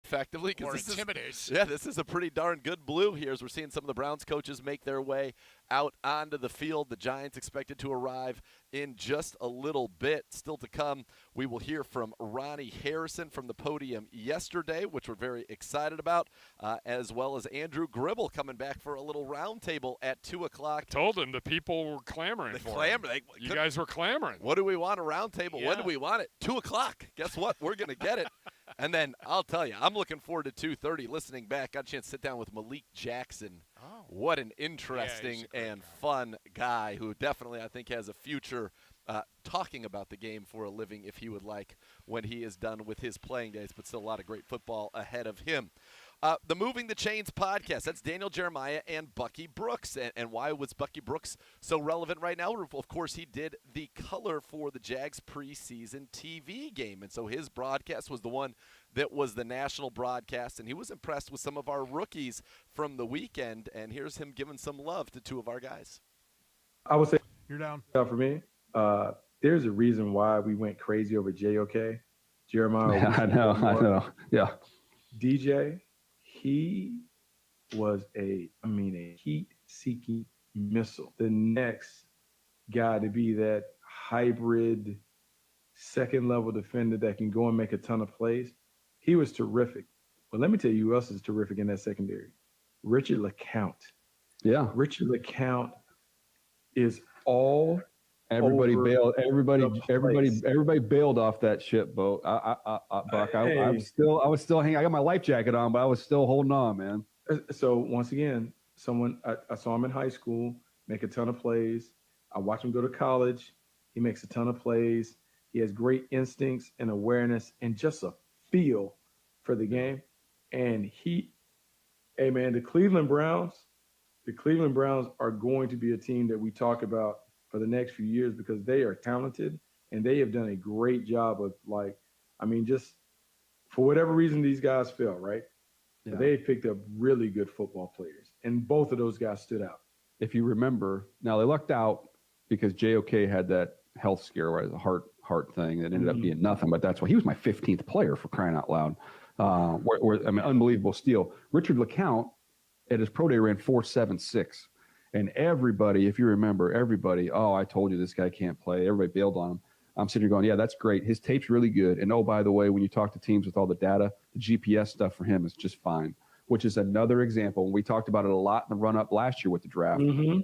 effectively. Or intimidates. This is a pretty darn good blue here as we're seeing some of the Browns coaches make their way out onto the field. The Giants expected to arrive in just a little bit. Still to come, we will hear from Ronnie Harrison from the podium yesterday, which we're very excited about, as well as Andrew Gribble coming back for a little roundtable at 2 o'clock. Told him the people were clamoring for him. You guys were clamoring. What do we want? A roundtable? Yeah. When do we want it? 2 o'clock. Guess what? We're going to get it. And then I'll tell you, I'm looking forward to 2:30. Listening back, got a chance to sit down with Malik Jackson. Oh. What an interesting and fun guy who definitely, I think, has a future talking about the game for a living if he would like when he is done with his playing days, but still a lot of great football ahead of him. The Moving the Chains podcast, that's Daniel Jeremiah and Bucky Brooks. And why was Bucky Brooks so relevant right now? Of course, he did the color for the Jags preseason TV game. And so his broadcast was the one that was the national broadcast. And he was impressed with some of our rookies from the weekend. And here's him giving some love to two of our guys. I would say you're down. For me, there's a reason why we went crazy over JOK. Jeremiah. Yeah, I know. Yeah. DJ. He was a heat-seeking missile. The next guy to be that hybrid second-level defender that can go and make a ton of plays, he was terrific. But let me tell you who else is terrific in that secondary. Richard LeCount. Yeah. Richard LeCount is all Everybody over bailed. Everybody place. bailed off that ship, Buck. Hey. I was still hanging. I got my life jacket on, but I was still holding on, man. So once again, I saw him in high school make a ton of plays. I watched him go to college. He makes a ton of plays. He has great instincts and awareness and just a feel for the game. And the Cleveland Browns are going to be a team that we talk about for the next few years because they are talented and they have done a great job of just for whatever reason these guys fail, right? Yeah. They picked up really good football players and both of those guys stood out. If you remember, now they lucked out because JOK had that health scare, right? The heart thing that ended up being nothing, but that's why he was my 15th player for crying out loud. Unbelievable steal. Richard LeCount at his pro day ran 4.76. And everybody, if you remember, oh, I told you this guy can't play. Everybody bailed on him. I'm sitting here going, yeah, that's great. His tape's really good. And, oh, by the way, when you talk to teams with all the data, the GPS stuff for him is just fine, which is another example. We talked about it a lot in the run-up last year with the draft. Mm-hmm.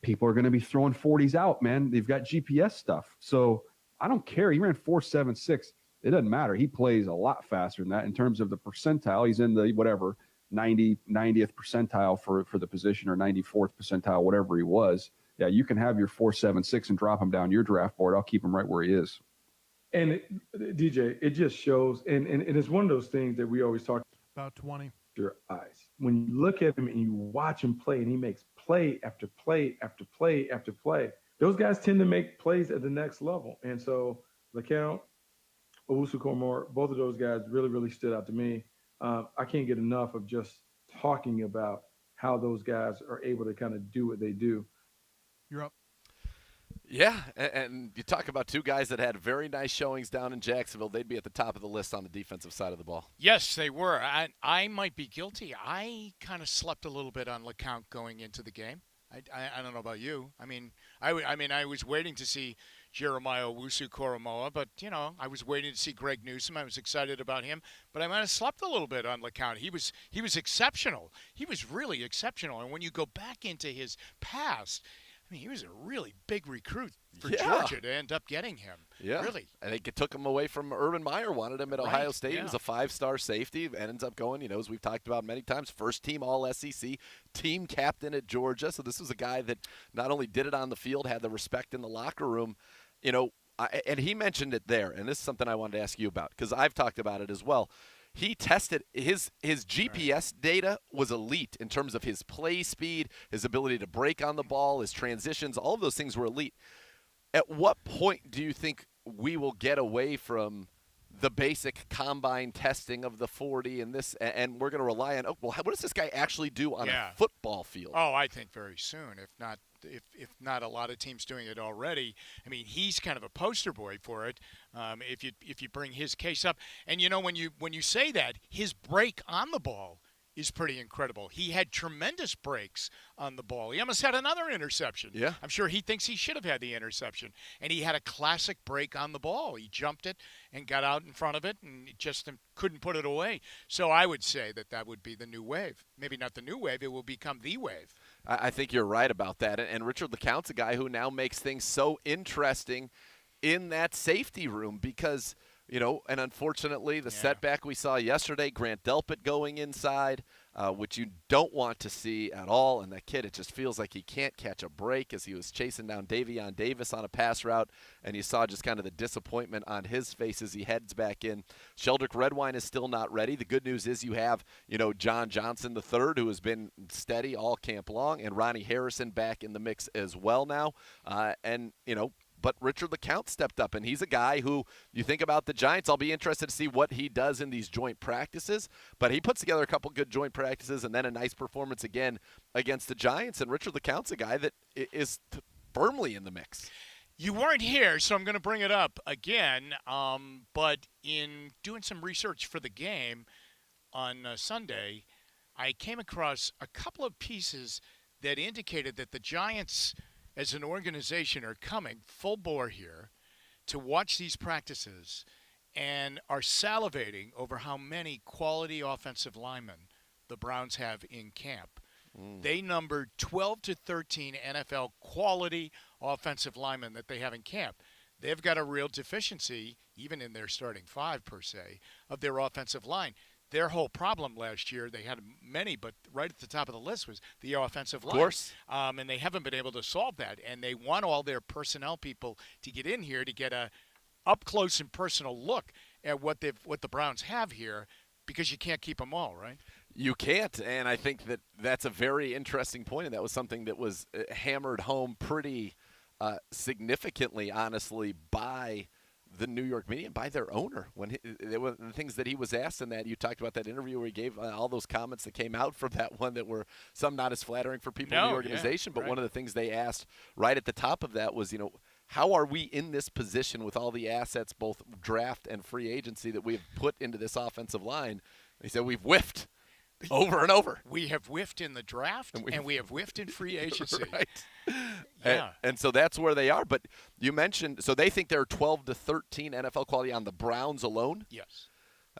People are going to be throwing 40s out, man. They've got GPS stuff. So I don't care. He ran 4.76. It doesn't matter. He plays a lot faster than that in terms of the percentile. He's in the 90th percentile for the position or 94th percentile, whatever he was. Yeah, you can have your 4.76 and drop him down your draft board. I'll keep him right where he is. And DJ, it just shows, and it's one of those things that we always talk about 20. Your eyes. When you look at him and you watch him play and he makes play after play after play after play, those guys tend to make plays at the next level. And so LeCount, Owusu-Koramoah, both of those guys really, really stood out to me. I can't get enough of just talking about how those guys are able to kind of do what they do. You're up. Yeah, and you talk about two guys that had very nice showings down in Jacksonville. They'd be at the top of the list on the defensive side of the ball. Yes, they were. I might be guilty. I kind of slept a little bit on LeCount going into the game. I don't know about you. I was waiting to see Jeremiah Owusu-Koramoah, but, I was waiting to see Greg Newsome. I was excited about him, but I might have slept a little bit on LeCount. He was exceptional. He was really exceptional. And when you go back into his past, he was a really big recruit for Georgia to end up getting him. Yeah. Really. And they took him away from Urban Meyer, wanted him at Ohio State. Yeah. He was a 5-star safety, ends up going, as we've talked about many times, first-team All-SEC, team captain at Georgia. So this was a guy that not only did it on the field, had the respect in the locker room, and he mentioned it there, and this is something I wanted to ask you about because I've talked about it as well. He tested his GPS data was elite in terms of his play speed, his ability to break on the ball, his transitions, all of those things were elite. At what point do you think we will get away from the basic combine testing of the 40 and this, and we're going to rely on, what does this guy actually do on a football field? Oh, I think very soon, if not if not a lot of teams doing it already. I mean, he's kind of a poster boy for it. If you bring his case up, and when you say that, his break on the ball is pretty incredible. He had tremendous breaks on the ball. He almost had another interception. Yeah. I'm sure he thinks he should have had the interception. And he had a classic break on the ball. He jumped it and got out in front of it and just couldn't put it away. So I would say that would be the new wave. Maybe not the new wave. It will become the wave. I think you're right about that. And Richard LeCounte's a guy who now makes things so interesting in that safety room because – and unfortunately, the setback we saw yesterday, Grant Delpit going inside, which you don't want to see at all. And that kid, it just feels like he can't catch a break as he was chasing down Davion Davis on a pass route. And you saw just kind of the disappointment on his face as he heads back in. Sheldrick Redwine is still not ready. The good news is you have, John Johnson III, who has been steady all camp long, and Ronnie Harrison back in the mix as well now. But Richard LeCounte stepped up, and he's a guy who, you think about the Giants, I'll be interested to see what he does in these joint practices. But he puts together a couple good joint practices and then a nice performance again against the Giants. And Richard LeCounte's a guy that is firmly in the mix. You weren't here, so I'm going to bring it up again. But in doing some research for the game on Sunday, I came across a couple of pieces that indicated that the Giants – as an organization are coming full bore here to watch these practices and are salivating over how many quality offensive linemen the Browns have in camp. They numbered 12 to 13 NFL quality offensive linemen that they have in camp. They've got a real deficiency, even in their starting five per se, of their offensive line. Their whole problem last year, they had many, but right at the top of the list was the offensive line. Of course. And they haven't been able to solve that. And they want all their personnel people to get in here to get a up-close and personal look at what the Browns have here because you can't keep them all, right? You can't, and I think that's a very interesting point, and that was something that was hammered home pretty significantly, honestly, by the New York media and by their owner. When the things that he was asked in that, you talked about that interview where he gave all those comments that came out from that one that were some not as flattering for people in the organization. But one of the things they asked right at the top of that was, how are we in this position with all the assets, both draft and free agency, that we've put into this offensive line? And he said, we've whiffed over and over. We have whiffed in the draft, and we have whiffed in free agency. Right. Yeah. And so that's where they are. But you mentioned, so they think there are 12 to 13 NFL quality on the Browns alone? Yes.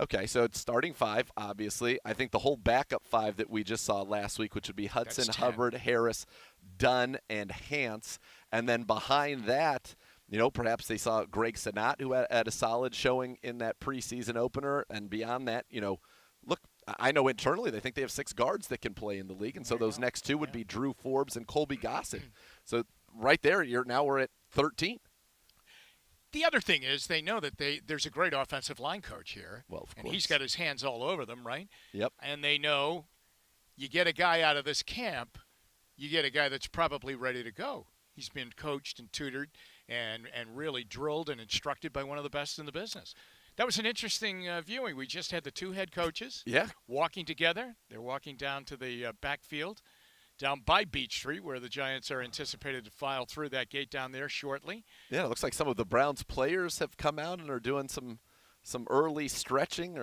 Okay, so it's starting five, obviously. I think the whole backup five that we just saw last week, which would be Hudson, Hubbard, Harris, Dunn, and Hance. And then behind that, perhaps they saw Greg Senat, who had a solid showing in that preseason opener. And beyond that, look, I know internally they think they have 6 guards that can play in the league, and so those next two would be Drew Forbes and Colby Gossett. So right there, we're at 13. The other thing is they know that there's a great offensive line coach here. Well, of course. And he's got his hands all over them, right? Yep. And they know you get a guy out of this camp, you get a guy that's probably ready to go. He's been coached and tutored and really drilled and instructed by one of the best in the business. That was an interesting viewing. We just had the 2 head coaches walking together. They're walking down to the backfield down by Beach Street, where the Giants are anticipated to file through that gate down there shortly. Yeah, it looks like some of the Browns players have come out and are doing some early stretching,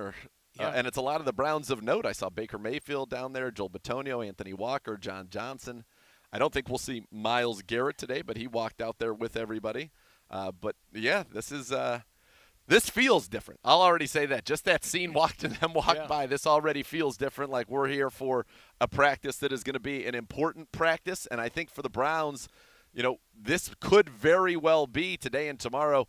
and it's a lot of the Browns of note. I saw Baker Mayfield down there, Joel Bitonio, Anthony Walker, John Johnson. I don't think we'll see Myles Garrett today, but he walked out there with everybody. But yeah, this feels different. I'll already say that. Just that scene walking them by, this already feels different, like we're here for a practice that is going to be an important practice. And I think for the Browns, this could very well be today and tomorrow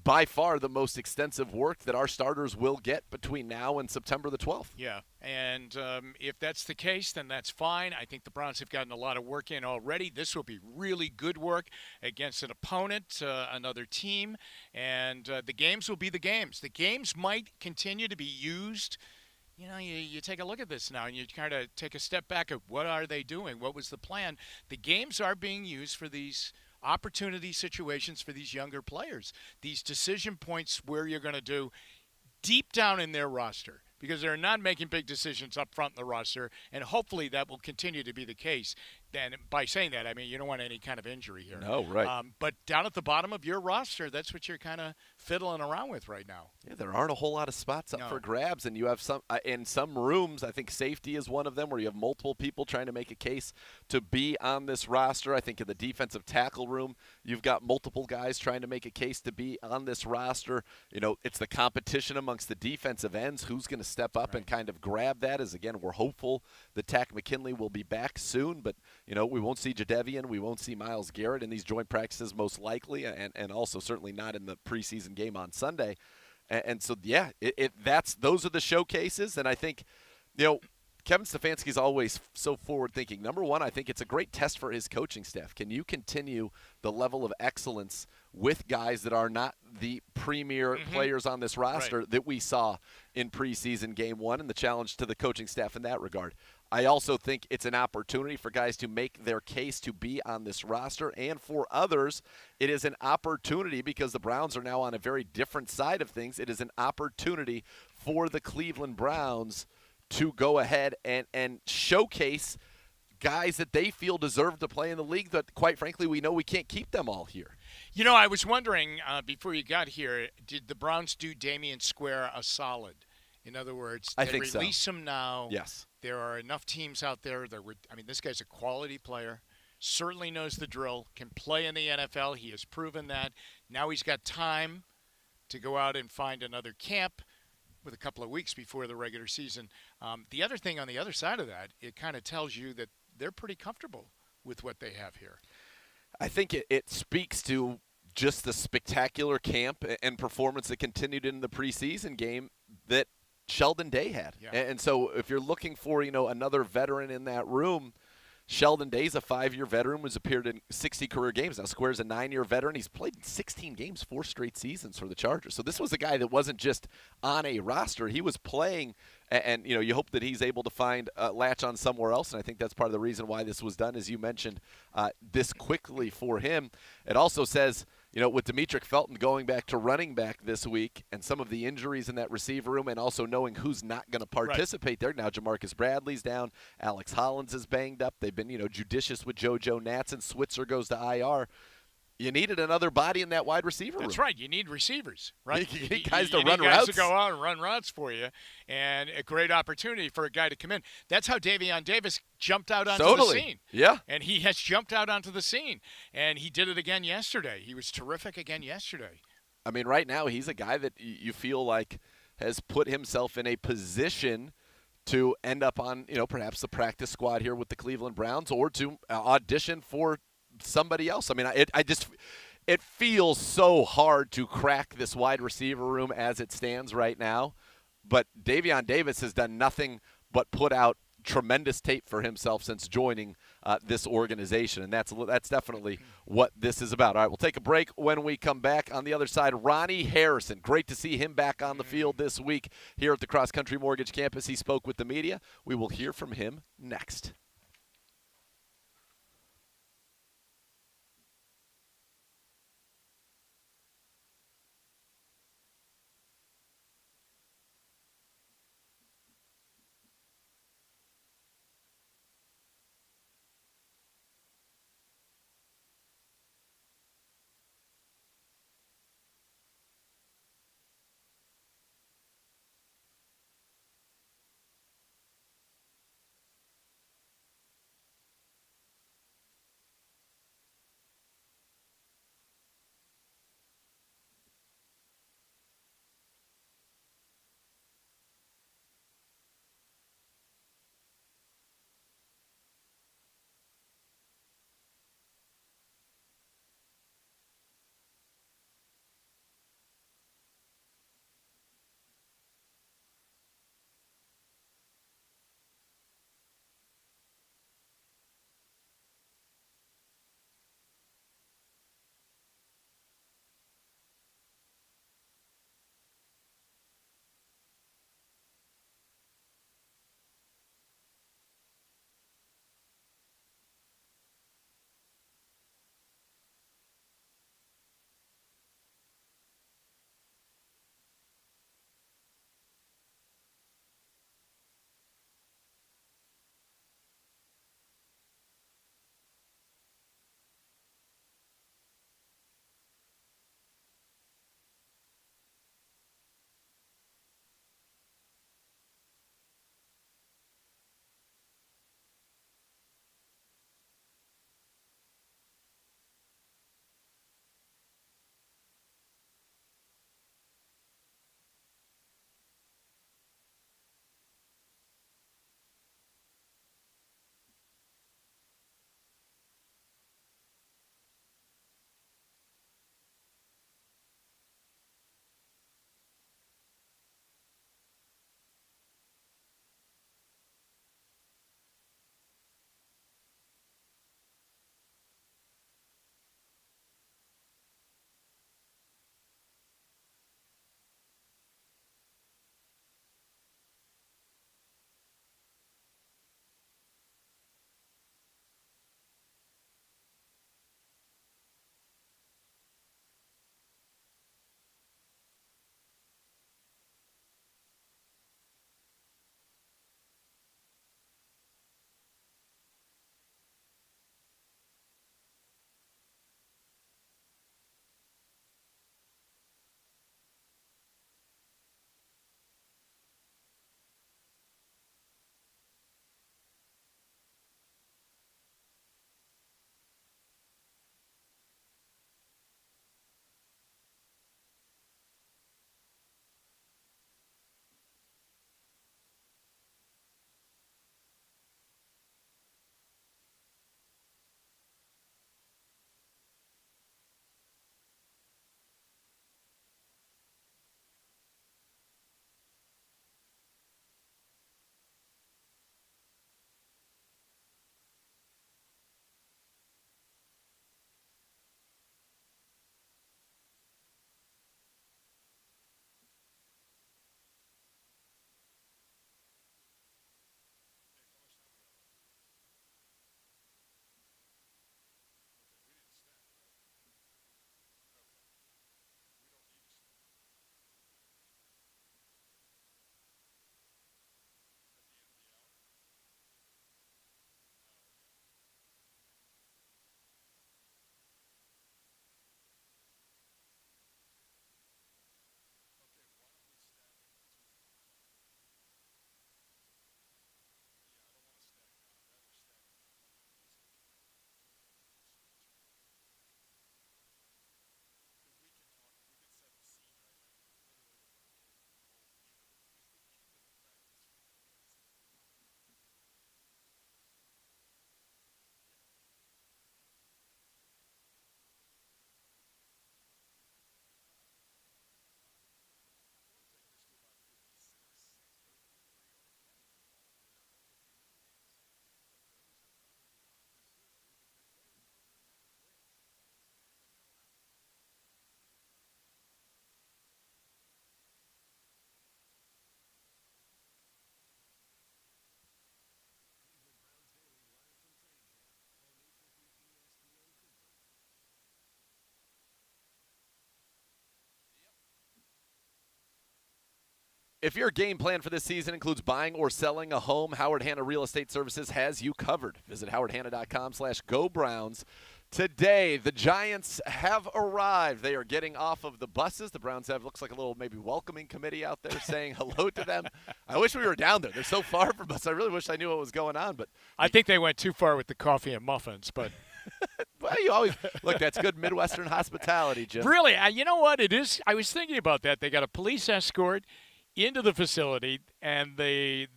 by far the most extensive work that our starters will get between now and September the 12th. Yeah, and if that's the case, then that's fine. I think the Browns have gotten a lot of work in already. This will be really good work against an opponent, another team, and the games will be the games. The games might continue to be used. You take a look at this now, and you kind of take a step back at what are they doing? What was the plan? The games are being used for these opportunity situations for these younger players, these decision points where you're going to do deep down in their roster, because they're not making big decisions up front in the roster, and hopefully that will continue to be the case. and by saying that, I mean you don't want any kind of injury here. No, right. But down at the bottom of your roster, that's what you're kind of fiddling around with right now. Yeah, there aren't a whole lot of spots up for grabs, and you have some in some rooms. I think safety is one of them, where you have multiple people trying to make a case to be on this roster. I think in the defensive tackle room, you've got multiple guys trying to make a case to be on this roster. You know, it's the competition amongst the defensive ends. Who's going to step up and kind of grab that? As again, we're hopeful that Tack McKinley will be back soon, but you know, we won't see Jadeveon, we won't see Myles Garrett in these joint practices most likely, and also certainly not in the preseason game on Sunday. And so, yeah, those are the showcases. And I think, you know, Kevin Stefanski's always so forward-thinking. Number one, I think it's a great test for his coaching staff. Can you continue the level of excellence with guys that are not the premier players on this roster that we saw in preseason game one, and the challenge to the coaching staff in that regard? I also think it's an opportunity for guys to make their case to be on this roster, and for others, it is an opportunity because the Browns are now on a very different side of things. It is an opportunity for the Cleveland Browns to go ahead and showcase guys that they feel deserve to play in the league that, quite frankly, we know we can't keep them all here. You know, I was wondering before you got here, did the Browns do Damian Square a solid? In other words, I think release him now. Yes. There are enough teams out there that would – I mean, this guy's a quality player, certainly knows the drill, can play in the NFL. He has proven that. Now he's got time to go out and find another camp with a couple of weeks before the regular season. The other thing on the other side of that, it kind of tells you that they're pretty comfortable with what they have here. I think it speaks to just the spectacular camp and performance that continued in the preseason game that Sheldon Day had. Yeah. And so if you're looking for, you know, another veteran in that room, Sheldon Day's a 5-year veteran, was appeared in 60 career games. Now Square's a 9-year veteran. He's played in 16 games, 4 straight seasons for the Chargers. So this was a guy that wasn't just on a roster. He was playing, and you know, you hope that he's able to find a latch on somewhere else, and I think that's part of the reason why this was done, as you mentioned, this quickly for him. It also says, you know, with Demetric Felton going back to running back this week and some of the injuries in that receiver room, and also knowing who's not going to participate there. Now Jamarcus Bradley's down. Alex Hollins is banged up. They've been, you know, judicious with JoJo Natson. Switzer goes to IR. You needed another body in that wide receiver room. That's right. You need receivers, right? You need guys to run routes. routes. To go out and run routes for you, and a great opportunity for a guy to come in. That's how Davion Davis jumped out onto the scene. Yeah. And he has jumped out onto the scene, and he did it again yesterday. He was terrific again yesterday. I mean, right now he's a guy that you feel like has put himself in a position to end up on, you know, perhaps the practice squad here with the Cleveland Browns, or to audition for somebody else. I mean, it feels so hard to crack this wide receiver room as it stands right now, but Davion Davis has done nothing but put out tremendous tape for himself since joining this organization, and that's definitely what this is about. All right, we'll take a break. When we come back, on the other side, Ronnie Harrison. Great to see him back on the field this week here at the Cross Country Mortgage Campus. He spoke with the media. We will hear from him next. If your game plan for this season includes buying or selling a home, Howard Hanna Real Estate Services has you covered. Visit howardhanna.com/GoBrowns. Today, the Giants have arrived. They are getting off of the buses. The Browns have, looks like a little maybe welcoming committee out there saying hello to them. I wish we were down there. They're so far from us. I really wish I knew what was going on. But I think they went too far with the coffee and muffins, but well, you always look. That's good Midwestern hospitality, Jim. really, you know what it is? I was thinking about that. They got a police escort into the facility, and the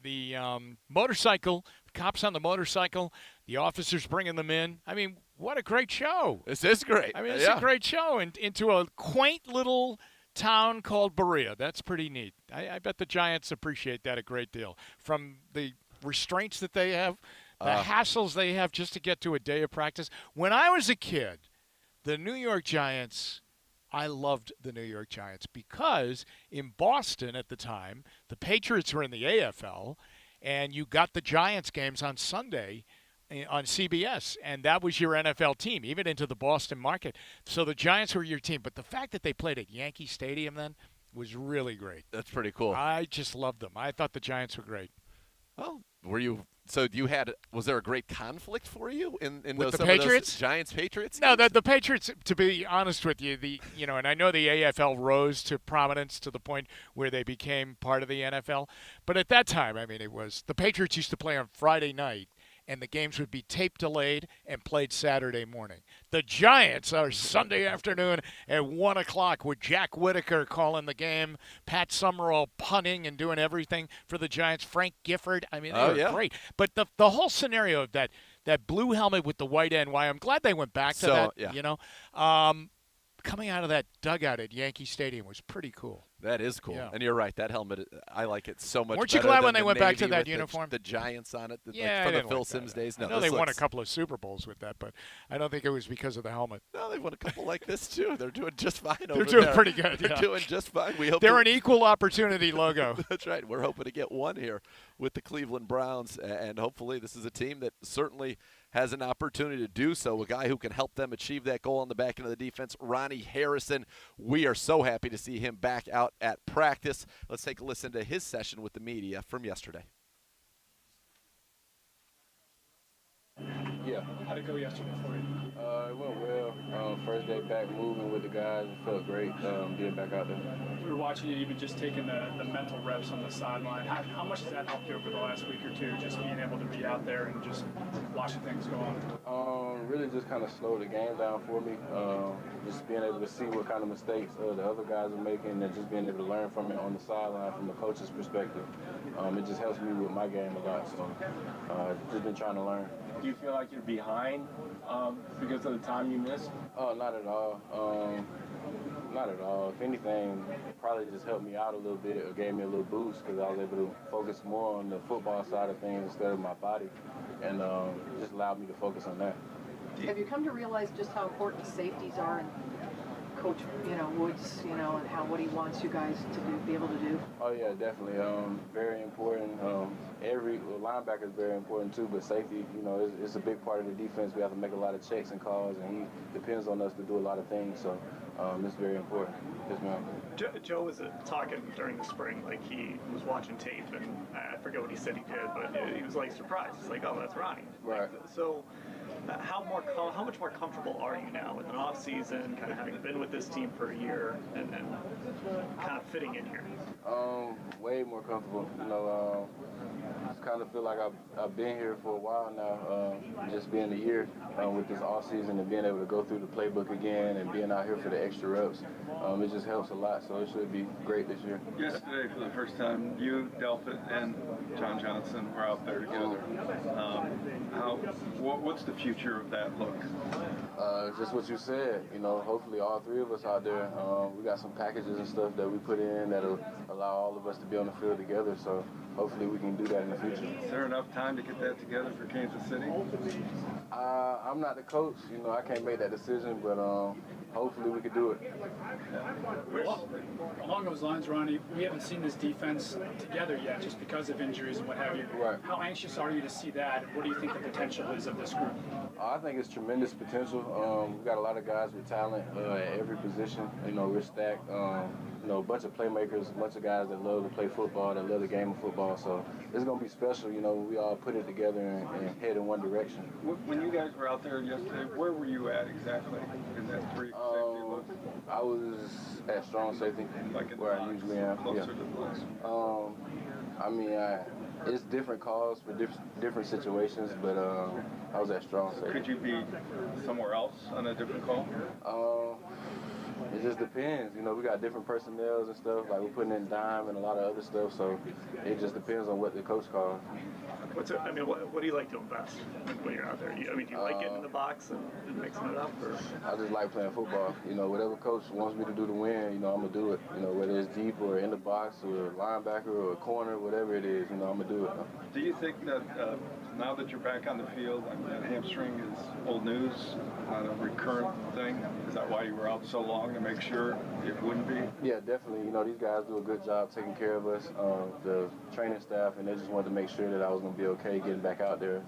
motorcycle, cops on the motorcycle, the officers bringing them in. I mean, what a great show. This is great. I mean, it's a great show, and into a quaint little town called Berea. That's pretty neat. I bet the Giants appreciate that a great deal. From the restraints that they have, the hassles they have just to get to a day of practice. When I was a kid, the New York Giants, I loved the New York Giants because in Boston at the time, the Patriots were in the AFL, and you got the Giants games on Sunday on CBS, and that was your NFL team, even into the Boston market. So the Giants were your team. But the fact that they played at Yankee Stadium then was really great. That's pretty cool. I just loved them. I thought the Giants were great. Well, was there a great conflict for you in with those, the Patriots? Giants-Patriots? No, the Patriots, to be honest with you, and I know the AFL rose to prominence to the point where they became part of the NFL. But at that time, I mean, the Patriots used to play on Friday night, and the games would be tape delayed and played Saturday morning. The Giants are Sunday afternoon at 1 o'clock with Jack Whitaker calling the game, Pat Summerall punting and doing everything for the Giants, Frank Gifford. I mean, they were great. But the whole scenario of that blue helmet with the white NY, I'm glad they went back to that, yeah. Coming out of that dugout at Yankee Stadium was pretty cool. That is cool. Yeah. And you're right. That helmet, I like it so much. Weren't you better glad than when they the went back to Navy that with uniform? The Giants on it, Yeah, from I the didn't Phil like Simms that. days. No, I know they won a looks- couple of Super Bowls with that, but I don't think it was because of the helmet. No, they won a couple like this too. They're doing just fine over They're there. doing pretty good. They're Yeah. doing just fine. We hope They're an equal opportunity logo. That's right. We're hoping to get one here with the Cleveland Browns, and hopefully this is a team that certainly has an opportunity to do so. A guy who can help them achieve that goal on the back end of the defense, Ronnie Harrison. We are so happy to see him back out at practice. Let's take a listen to his session with the media from yesterday. Yeah. How'd it go yesterday for you? It went well. First day back moving with the guys. It felt great being back out there. We were watching you even just taking the mental reps on the sideline. How much has that helped you over the last week or two, just being able to be out there and just watching things go on? Really just kind of slowed the game down for me. Just being able to see what kind of mistakes the other guys are making and just being able to learn from it on the sideline from the coach's perspective. It just helps me with my game a lot. So just been trying to learn. Do you feel like you're behind because of the time you missed? Oh, not at all. Not at all. If anything, it probably just helped me out a little bit or gave me a little boost because I was able to focus more on the football side of things instead of my body, and just allowed me to focus on that. Have you come to realize just how important safeties are and Coach, Woods, and what he wants you guys to be able to do? Oh yeah, definitely. Very important. Every linebacker is very important too, but safety, it's a big part of the defense. We have to make a lot of checks and calls, and he depends on us to do a lot of things. So it's very important. Yes, ma'am. Joe was talking during the spring, like he was watching tape, and I forget what he said he did, but he was like surprised. It's like, oh, that's Ronnie. Right. So how much more comfortable are you now with an off season, kind of having been with this team for a year, and then kind of fitting in here? Way more comfortable. Just kind of feel like I've been here for a while now. Just being a year with this off season and being able to go through the playbook again and being out here for the extra reps, it just helps a lot. So it should be great this year. Yesterday, for the first time, you, Delpit, and John Johnson were out there together. What's the future of that look? Just what you said. Hopefully all three of us out there. We got some packages and stuff that we put in that'll allow all of us to be on the field together. So hopefully we can do that in the future. Is there enough time to get that together for Kansas City? I'm not the coach. I can't make that decision, but hopefully we could do it. Well, along those lines, Ronnie, we haven't seen this defense together yet just because of injuries and what have you. Right. How anxious are you to see that? What do you think the potential is of this group? I think it's tremendous potential. We've got a lot of guys with talent at every position. We're stacked. A bunch of playmakers, a bunch of guys that love to play football, that love the game of football. So it's going to be special, when we all put it together and head in one direction. When you guys were out there yesterday, where were you at exactly in that three safety look? I was at strong safety, Like where I usually am. Closer to the post. It's different calls for different situations, but I was at strong safety. Could you be somewhere else on a different call? It just depends. We got different personnels and stuff. Like, we're putting in dime and a lot of other stuff, so it just depends on what the coach calls. What do you like doing best when you're out there? Do you like getting in the box and mixing it up? Or? I just like playing football. Whatever coach wants me to do to win, I'm going to do it. Whether it's deep or in the box or a linebacker or a corner, whatever it is, I'm going to do it. Do you think that now that you're back on the field, that hamstring is old news, not a recurrent thing? Is that why you were out so long, to make sure it wouldn't be? Yeah, definitely. These guys do a good job taking care of us, the training staff, and they just wanted to make sure that I was going to be okay getting back out there.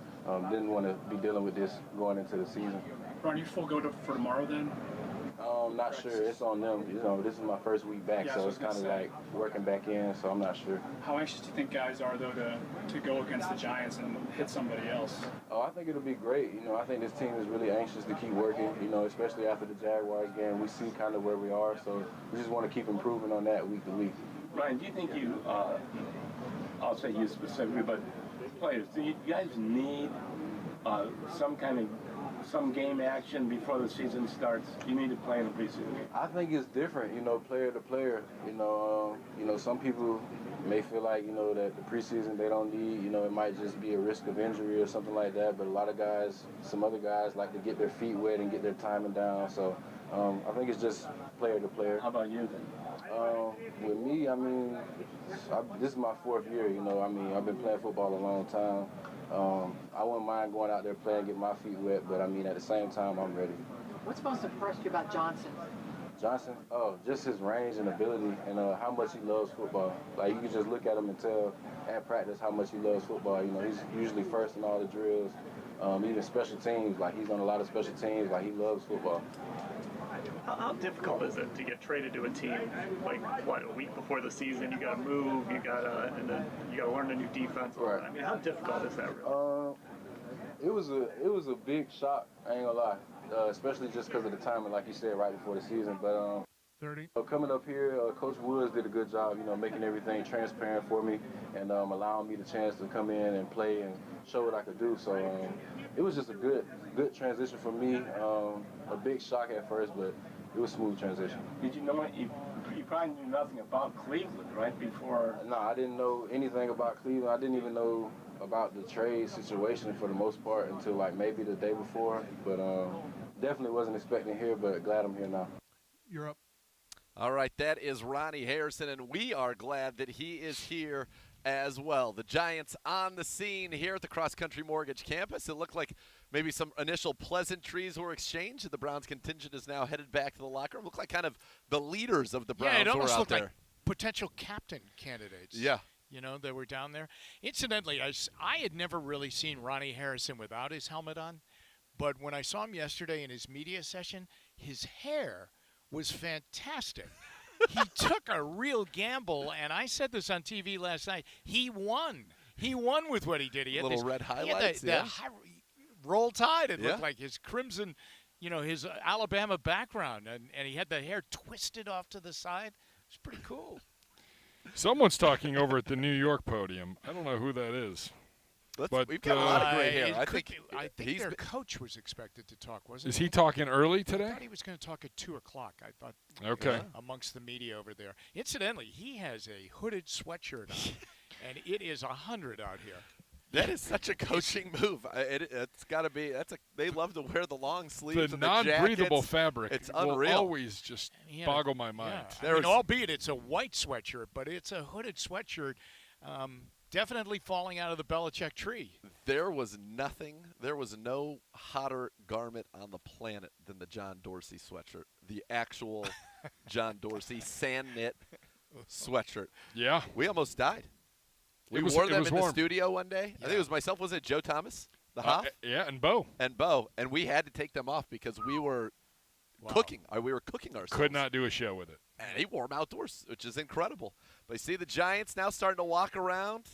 Didn't want to be dealing with this going into the season. Ron, you full go for tomorrow then? Not sure. It's on them. This is my first week back, so it's kind of like working back in, so I'm not sure. How anxious do you think guys are, though, to go against the Giants and hit somebody else? Oh, I think it'll be great. I think this team is really anxious to keep working, especially after the Jaguars game. We see kind of where we are, so we just want to keep improving on that week to week. Ryan, do you think I'll say you specifically, but players, do you guys need some game action before the season starts? You need to play in the preseason game. I think it's different, player to player. Some people may feel like, that the preseason they don't need, it might just be a risk of injury or something like that. But a lot of guys, some other guys like to get their feet wet and get their timing down. So I think it's just player to player. How about you then? With me, this is my fourth year, I've been playing football a long time. I wouldn't mind going out there playing, get my feet wet, but at the same time, I'm ready. What's most impressed you about Johnson? Johnson? Oh, just his range and ability and how much he loves football. Like, you can just look at him and tell at practice how much he loves football. He's usually first in all the drills, even special teams. Like, he's on a lot of special teams. Like, he loves football. How difficult is it to get traded to a team a week before the season? You got to move, and then you got to learn a new defense. Right. How difficult is that really? It was a big shock. I ain't gonna lie, especially just because of the timing, like you said, right before the season. But 30. Coming up here, Coach Woods did a good job, making everything transparent for me and allowing me the chance to come in and play and show what I could do. So it was just a good transition for me. A big shock at first, but it was a smooth transition. Did you know you probably knew nothing about Cleveland, right, before? No, I didn't know anything about Cleveland. I didn't even know about the trade situation for the most part until maybe the day before. But definitely wasn't expecting here, but glad I'm here now. You're up. All right, that is Ronnie Harrison, and we are glad that he is here as well. The Giants on the scene here at the Cross Country Mortgage campus. It looked like maybe some initial pleasantries were exchanged. The Browns contingent is now headed back to the locker room. Looked like kind of the leaders of the Browns it almost were out looked there. like potential captain candidates. Yeah. They were down there. Incidentally, I had never really seen Ronnie Harrison without his helmet on, but when I saw him yesterday in his media session, his hair was fantastic. He took a real gamble, and I said this on TV last night. He won. He won with what he did. He had little this, red he had highlights. the Roll Tide. It Yeah. looked like his crimson, his Alabama background, and he had the hair twisted off to the side. It's pretty cool. Someone's talking over at the New York podium. I don't know who that is. But we've got a lot of gray hair. I think he's their coach was expected to talk, wasn't Is he? he talking early I today? thought he was going to talk at 2 o'clock. I thought. Okay. Amongst the media over there. Incidentally, he has a hooded sweatshirt on, and it is 100 out here. That is such a coaching move. It's got to be. They love to wear the long sleeves. The and non-breathable jackets. fabric It's will unreal. always just boggle my mind. Yeah. Albeit it's a white sweatshirt, but it's a hooded sweatshirt. Definitely falling out of the Belichick tree. There was no hotter garment on the planet than the John Dorsey sweatshirt. the actual John Dorsey sand knit sweatshirt. Yeah. We almost died. We was- wore it them was in the warm. studio one day. I think it was myself. Was it Joe Thomas? The Hoff? Yeah, and Beau. And Beau. And we had to take them off because we were cooking. We were cooking ourselves. Could not do a show with it. And he wore them outdoors, which is incredible. But you see the Giants now starting to walk around.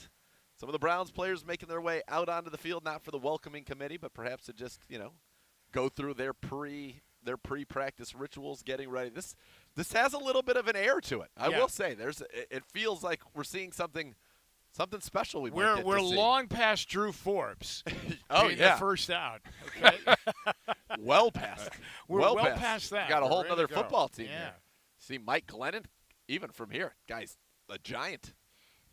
Some of the Browns players making their way out onto the field, not for the welcoming committee, but perhaps to just, go through their pre-practice rituals, getting ready. This has a little bit of an air to it. I will say, it feels like we're seeing something special. We're long past Drew Forbes. Oh being yeah, the first out. Okay? well past. We're well past that. Got a We're whole ready other to go. football team Yeah. here. See Mike Glennon, even from here, guys, a giant.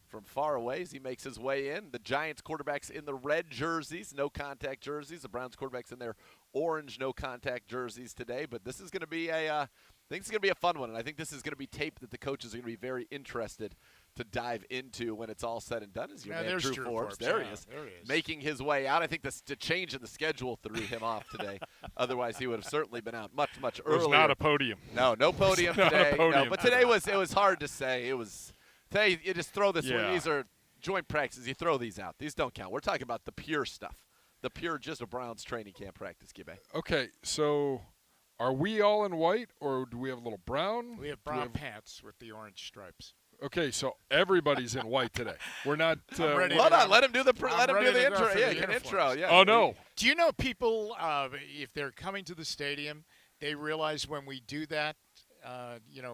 From far away as he makes his way in. The Giants quarterbacks in the red jerseys, no contact jerseys. The Browns quarterbacks in their orange no contact jerseys today. But this is going to be I think it's going to be a fun one, and I think this is going to be tape that the coaches are going to be very interested to dive into when it's all said and done. As your man there's Drew Forbes, there he is, making his way out. I think the change in the schedule threw him off today. Otherwise, he would have certainly been out much earlier. It was not a podium. No podium today. No, but today it was hard to say. It was. Today, you just throw this one. These are joint practices. You throw these out. These don't count. We're talking about the pure stuff. The pure, just a Browns training camp practice, Gibe. Okay, so are we all in white, or do we have a little brown? We have brown pants with the orange stripes. Okay, so everybody's in white today. We're not. Hold on, let him do the intro. Yeah, you can intro. Yeah. Oh no. Do you know people? If they're coming to the stadium, they realize when we do that.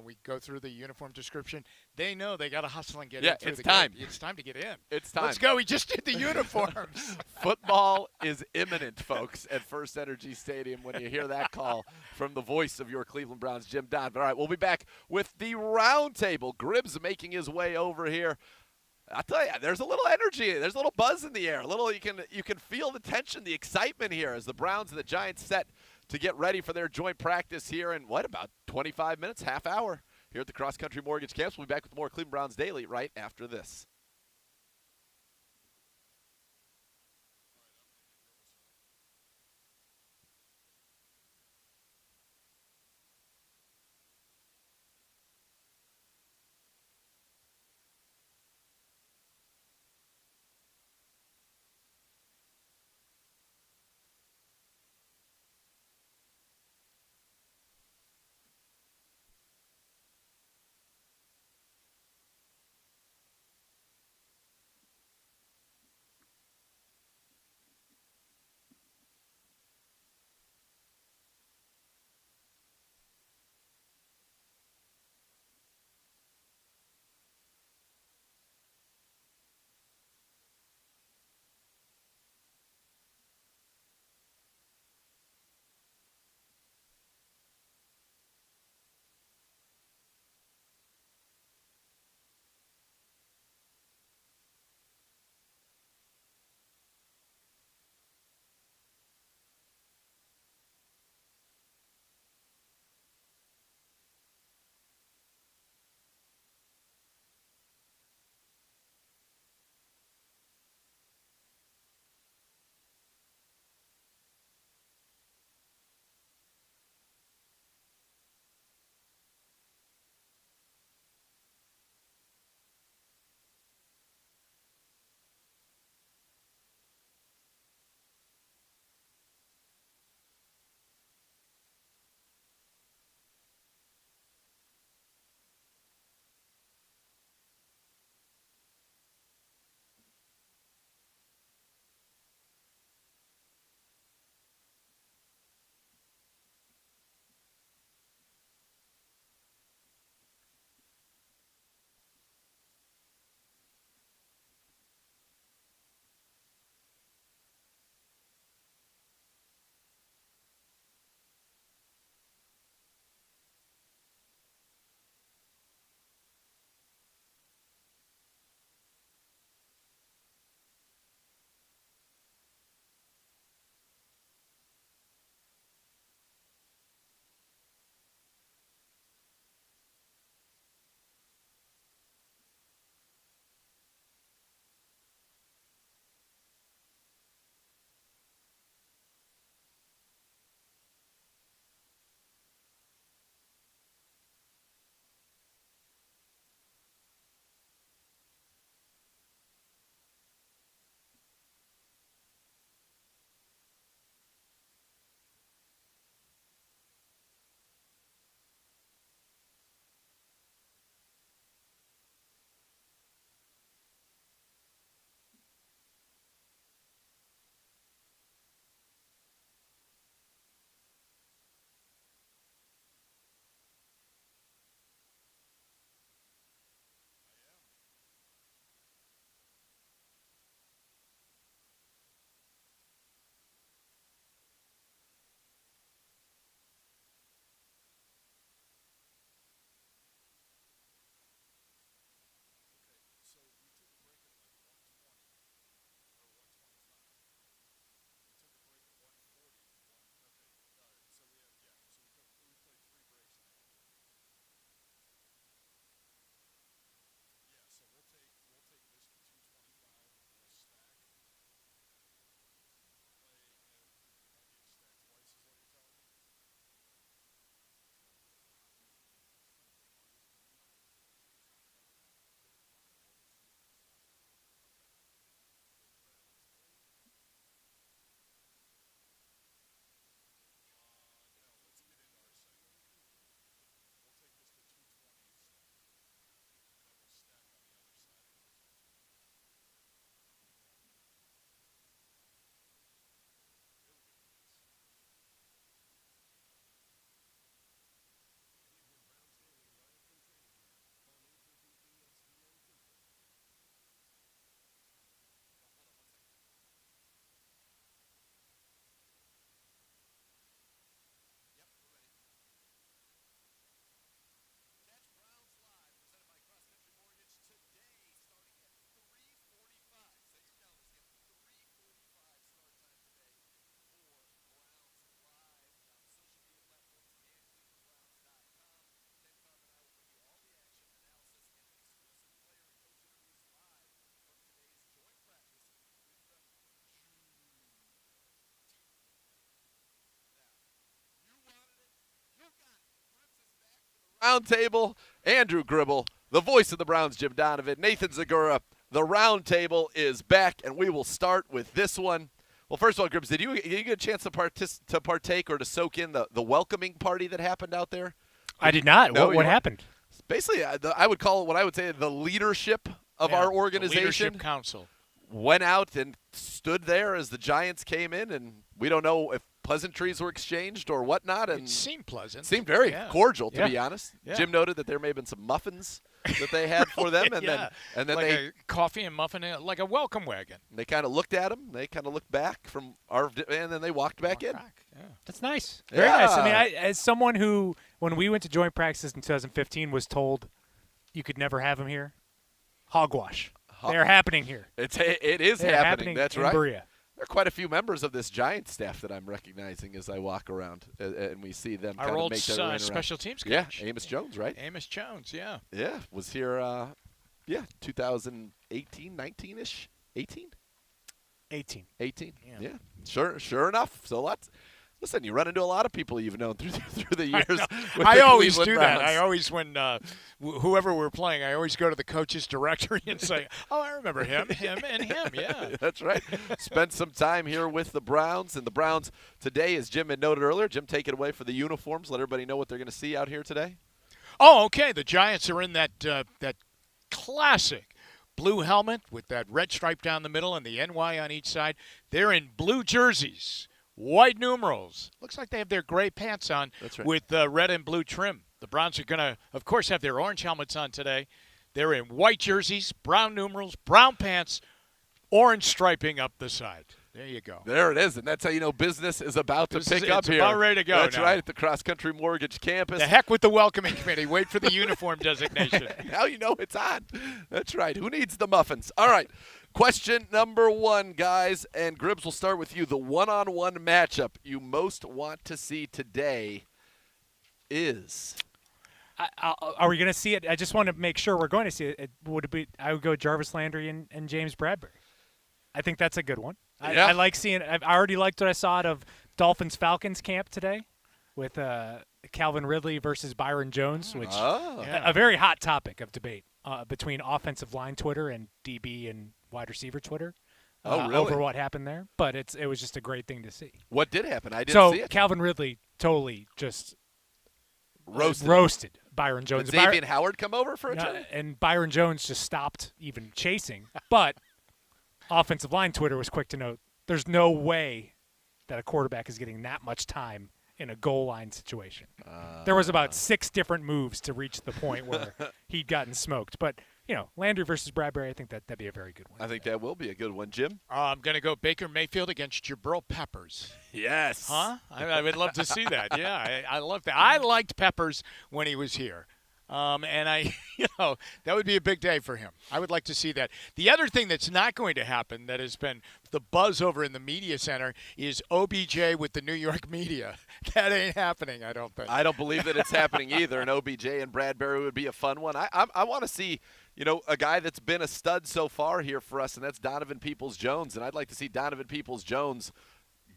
We go through the uniform description. They know they got to hustle and get in. Yeah, it's time. It's time to get in. It's time. Let's go. We just did the uniforms. Football is imminent, folks, at First Energy Stadium when you hear that call from the voice of your Cleveland Browns, Jim Dodd. But all right, we'll be back with the Roundtable. Gribbs making his way over here. I tell you, there's a little energy, there's a little buzz in the air. You can feel the tension, the excitement here as the Browns and the Giants set to get ready for their joint practice here in about 25 minutes, half hour here at the Cross Country Mortgage Camps. We'll be back with more Cleveland Browns Daily right after this. Roundtable, Andrew Gribble, the voice of the Browns, Jim Donovan, Nathan Zegura. The Roundtable is back, and we will start with this one. Well, first of all, Gribbs, did you get a chance to partake or to soak in the welcoming party that happened out there? I did not. No, what happened? Basically, I would call it what I would say the leadership of our organization. The leadership council went out and stood there as the Giants came in, and we don't know if pleasantries were exchanged or whatnot. And it seemed pleasant. Seemed very cordial, to be honest. Yeah. Jim noted that there may have been some muffins that they had for them, and then like they a coffee and muffin, like a welcome wagon. They kind of looked at him. They kind of looked back from and then they walked back in. Yeah. That's nice. Very Yeah. nice. I mean, as someone who, when we went to joint practices in 2015, was told you could never have them here, hogwash. They're happening here. It is They're happening. That's in right. Berea. There are quite a few members of this Giants staff that I'm recognizing as I walk around, and we see them. Our old make their way around. special teams coach. Yeah, Amos Jones, right? Amos Jones, yeah. Yeah, was here, 2018, 19-ish? 18? 18. 18, Yeah. Sure enough. So listen, you run into a lot of people you've known through the years. with I the always Cleveland do Browns. that. I always, when whoever we're playing, I always go to the coach's directory and say, oh, I remember him, and him, yeah. That's right. Spent some time here with the Browns, and the Browns today, as Jim had noted earlier. Jim, take it away for the uniforms. Let everybody know what they're going to see out here today. Oh, okay. The Giants are in that classic blue helmet with that red stripe down the middle and the NY on each side. They're in blue jerseys, white numerals. Looks like they have their gray pants on. That's right. With red and blue trim. The Browns are going to, of course, have their orange helmets on today. They're in white jerseys, brown numerals, brown pants, orange striping up the side. There you go. There it is, and that's how you know business is about to pick up it's here. about ready to go That's now. right, at the Cross Country Mortgage campus. The heck with the welcoming committee. Wait for the uniform designation. Now you know it's on. That's right. Who needs the muffins? All right. Question number 1, guys, and Gribbs, will start with you. The one-on-one matchup you most want to see today is? Are we going to see it? I just want to make sure we're going to see it. Would it be? I would go Jarvis Landry and James Bradbury. I think that's a good one. I like seeing. I already liked what I saw out of Dolphins-Falcons camp today, with Calvin Ridley versus Byron Jones, which a very hot topic of debate between offensive line Twitter and DB and wide receiver Twitter. Really? Over what happened there, but it was just a great thing to see. What did happen? I didn't see it. Calvin Ridley totally just roasted Byron Jones. Did Xavier Howard come over for a turn? And Byron Jones just stopped even chasing. But offensive line Twitter was quick to note there's no way that a quarterback is getting that much time in a goal line situation. There was about 6 different moves to reach the point where he'd gotten smoked. But, Landry versus Bradbury, I think that'd be a very good one. I think that will be a good one. Jim? I'm going to go Baker Mayfield against Jabril Peppers. Yes. Huh? I would love to see that. Yeah, I love that. I liked Peppers when he was here. And that would be a big day for him. I would like to see that. The other thing that's not going to happen that has been the buzz over in the media center is OBJ with the New York media. That ain't happening, I don't think. I don't believe that it's happening either. And OBJ and Bradbury would be a fun one. I want to see, a guy that's been a stud so far here for us, and that's Donovan Peoples-Jones. And I'd like to see Donovan Peoples-Jones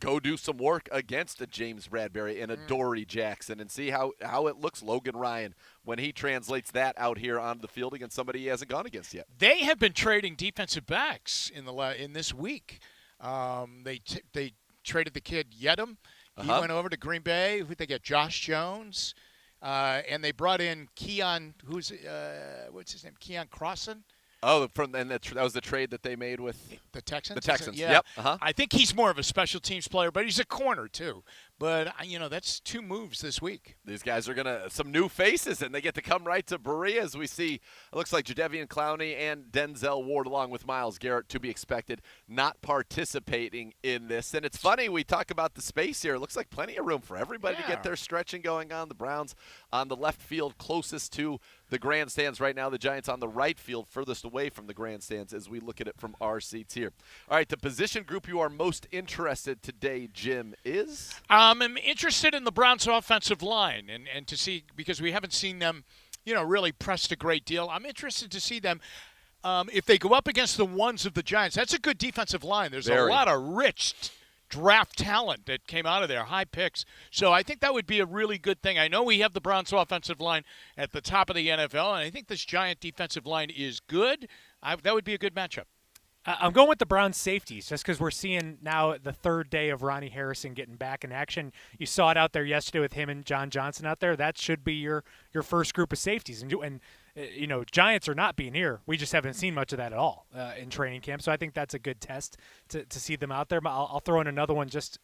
go do some work against a James Bradbury and a Dory Jackson and see how it looks, Logan Ryan, when he translates that out here on the field against somebody he hasn't gone against yet. They have been trading defensive backs in this week. They traded the kid Yedem. He went over to Green Bay. They get Josh Jones. And they brought in Keon, what's his name? Keon Crossan. Oh, that was the trade that they made with the Texans. The Texans, yeah. Yep. I think he's more of a special teams player, but he's a corner too. But that's 2 moves this week. These guys are some new faces, and they get to come right to Berea as we see. It looks like Jadeveon Clowney and Denzel Ward, along with Myles Garrett, to be expected, not participating in this. And it's funny, we talk about the space here. It looks like plenty of room for everybody to get their stretching going on. The Browns on the left field, closest to the grandstands right now. The Giants on the right field, furthest away from the grandstands as we look at it from our seats here. All right, the position group you are most interested today, Jim, is? I'm interested in the Browns' offensive line and to see, because we haven't seen them, really pressed a great deal. I'm interested to see them if they go up against the ones of the Giants. That's a good defensive line. There's a lot of rich draft talent that came out of there, high picks. So I think that would be a really good thing. I know we have the Browns offensive line at the top of the NFL, and I think this Giant defensive line is good. That would be a good matchup. I'm going with the Browns safeties just because we're seeing now the third day of Ronnie Harrison getting back in action. You saw it out there yesterday with him and John Johnson out there. That should be your first group of safeties. And Giants are not being here. We just haven't seen much of that at all in training camp. So I think that's a good test to see them out there. But I'll throw in another one just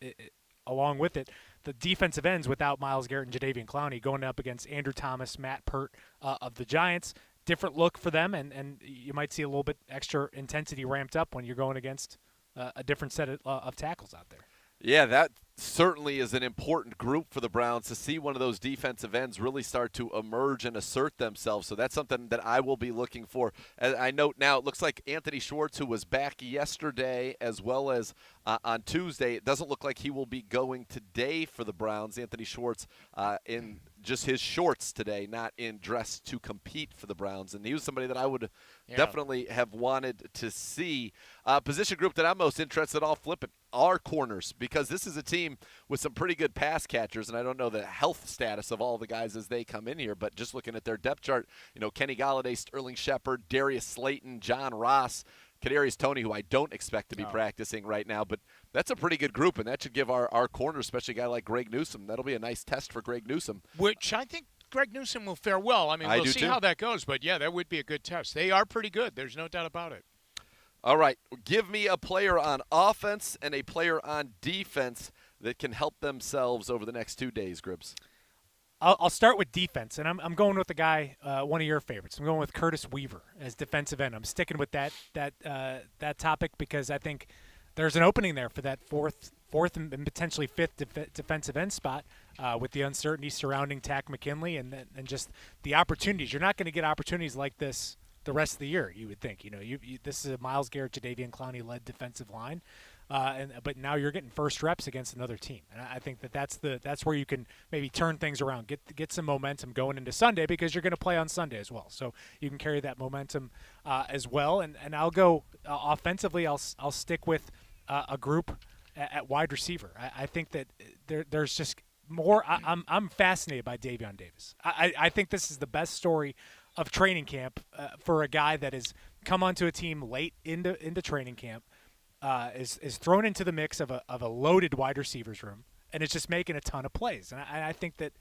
along with it. The defensive ends without Myles Garrett and Jadeveon Clowney going up against Andrew Thomas, Matt Pert of the Giants. Different look for them, and you might see a little bit extra intensity ramped up when you're going against a different set of tackles out there. Yeah, that certainly is an important group for the Browns to see one of those defensive ends really start to emerge and assert themselves. So that's something that I will be looking for. As I note now, it looks like Anthony Schwartz, who was back yesterday as well as on Tuesday, it doesn't look like he will be going today for the Browns. Anthony Schwartz in just his shorts today, not in dress to compete for the Browns. And he was somebody that I would definitely have wanted to see. Position group that I'm most interested in, I'll flip it, are corners, because this is a team with some pretty good pass catchers, and I don't know the health status of all the guys as they come in here, but just looking at their depth chart, Kenny Golladay, Sterling Shepard, Darius Slayton, John Ross, Kadarius Toney, who I don't expect to be practicing right now, but that's a pretty good group, and that should give our corners, especially a guy like Greg Newsome, that'll be a nice test for Greg Newsome. Which I think Greg Newsome will fare well. I mean, we'll see how that goes, but yeah, that would be a good test. They are pretty good. There's no doubt about it. All right, give me a player on offense and a player on defense that can help themselves over the next 2 days, Gribbs. I'll start with defense, and I'm going with the guy, one of your favorites. I'm going with Curtis Weaver as defensive end. I'm sticking with that topic because I think there's an opening there for that fourth and potentially fifth defensive end spot with the uncertainty surrounding Tack McKinley and just the opportunities. You're not going to get opportunities like this the rest of the year, you would think. This is a Myles Garrett, Jadeveon Clowney-led defensive line. But now you're getting first reps against another team, and I think that's where you can maybe turn things around, get some momentum going into Sunday because you're going to play on Sunday as well. So you can carry that momentum as well. And I'll go offensively. I'll stick with a group at wide receiver. I think that there's just more. I'm fascinated by Davion Davis. I think this is the best story of training camp for a guy that has come onto a team late into training camp. Is thrown into the mix of a loaded wide receivers room, and it's just making a ton of plays. And I think that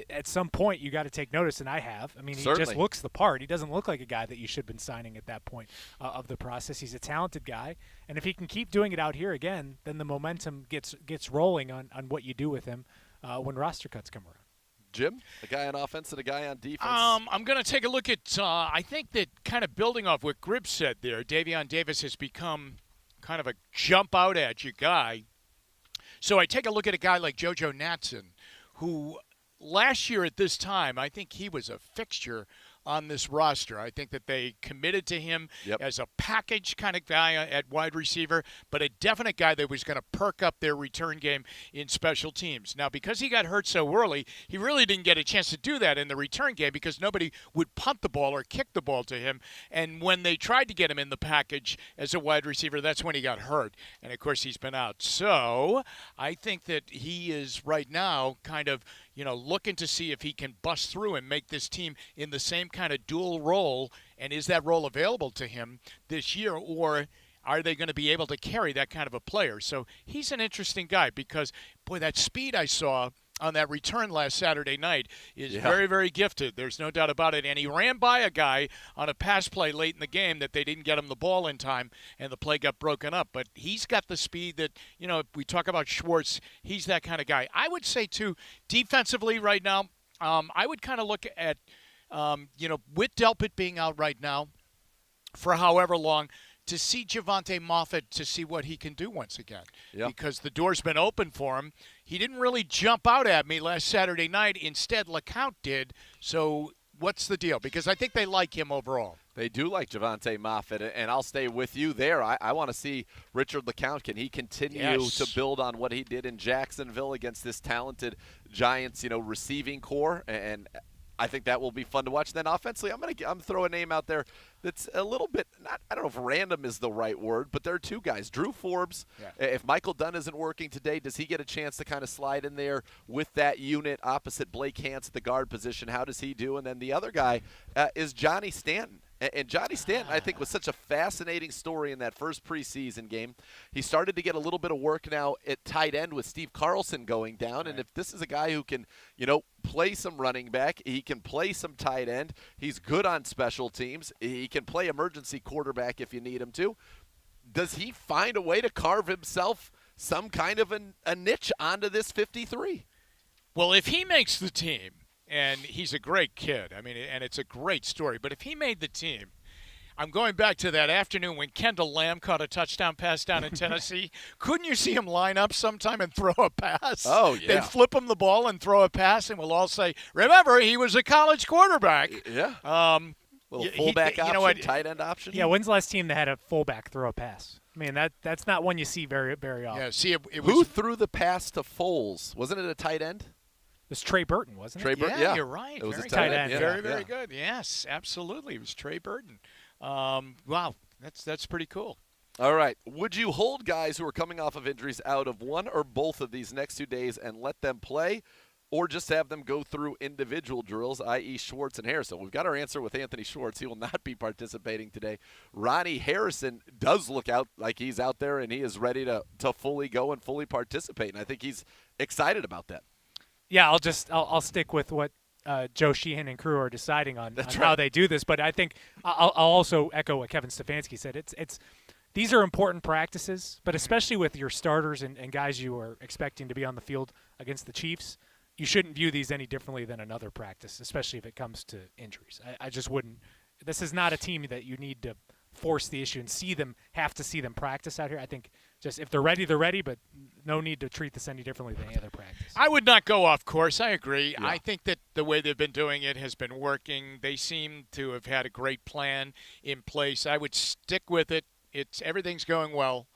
at some point you got to take notice, and I have. I mean, he just looks the part. He doesn't look like a guy that you should have been signing at that point of the process. He's a talented guy, and if he can keep doing it out here again, then the momentum gets rolling on what you do with him when roster cuts come around. Jim, a guy on offense and a guy on defense. I'm going to take a look at I think that kind of building off what Gribb said there, Davion Davis has become – kind of a jump out at you guy. So I take a look at a guy like JoJo Natson, who last year at this time, I think he was a fixture on this roster. I think that they committed to him as a package kind of guy at wide receiver, but a definite guy that was going to perk up their return game in special teams. Now, because he got hurt so early, he really didn't get a chance to do that in the return game because nobody would punt the ball or kick the ball to him. And when they tried to get him in the package as a wide receiver, that's when he got hurt. And, of course, he's been out. So I think that he is right now kind of, looking to see if he can bust through and make this team in the same kind of dual role. And is that role available to him this year, or are they going to be able to carry that kind of a player? So he's an interesting guy because, boy, that speed I saw on that return last Saturday night is very, very gifted. There's no doubt about it. And he ran by a guy on a pass play late in the game that they didn't get him the ball in time, and the play got broken up. But he's got the speed that, if we talk about Schwartz, he's that kind of guy. I would say, too, defensively right now, I would kind of look at, with Delpit being out right now for however long, to see Javonte Moffett, to see what he can do once again. Because the door's been open for him. He didn't really jump out at me last Saturday night. Instead, LeCount did. So what's the deal? Because I think they like him overall. They do like Javonte Moffett, and I'll stay with you there. I want to see Richard LeCount. Can he continue to build on what he did in Jacksonville against this talented Giants, receiving core? And I think that will be fun to watch. Then offensively, I'm throwing a name out there that's a little bit I don't know if random is the right word, but there are two guys. Drew Forbes, if Michael Dunn isn't working today, does he get a chance to kind of slide in there with that unit opposite Blake Hance at the guard position? How does he do? And then the other guy is Johnny Stanton. And Johnny Stanton, I think, was such a fascinating story in that first preseason game. He started to get a little bit of work now at tight end with Steve Carlson going down. Right. And if this is a guy who can, play some running back, he can play some tight end, he's good on special teams, he can play emergency quarterback if you need him to. Does he find a way to carve himself some kind of a niche onto this 53? Well, if he makes the team, and he's a great kid. I mean, and it's a great story. But if he made the team, I'm going back to that afternoon when Kendall Lamb caught a touchdown pass down in Tennessee. Couldn't you see him line up sometime and throw a pass? Oh, yeah. They'd flip him the ball and throw a pass, and we'll all say, remember, he was a college quarterback. Yeah. Little fullback option, tight end option. Yeah, when's the last team that had a fullback throw a pass? I mean, that's not one you see very, very often. Yeah, see, it Who threw the pass to Foles? Wasn't it a tight end? It was Trey Burton, wasn't it? Trey Burton, yeah, you're right. It was very a tight end. Very, very good. Yes, absolutely. It was Trey Burton. Wow, that's pretty cool. All right. Would you hold guys who are coming off of injuries out of one or both of these next 2 days and let them play, or just have them go through individual drills, i.e. Schwartz and Harrison? We've got our answer with Anthony Schwartz. He will not be participating today. Ronnie Harrison does look out like he's out there, and he is ready to fully go and fully participate, and I think he's excited about that. Yeah, I'll stick with what Joe Sheehan and crew are deciding on how they do this. But I think I'll also echo what Kevin Stefanski said. It's these are important practices, but especially with your starters and guys you are expecting to be on the field against the Chiefs, you shouldn't view these any differently than another practice, especially if it comes to injuries. I just wouldn't. This is not a team that you need to force the issue and have to see them practice out here. I think just if they're ready, they're ready, but no need to treat this any differently than any other practice. I would not go off course. I agree. Yeah. I think that the way they've been doing it has been working. They seem to have had a great plan in place. I would stick with it. Everything's going well.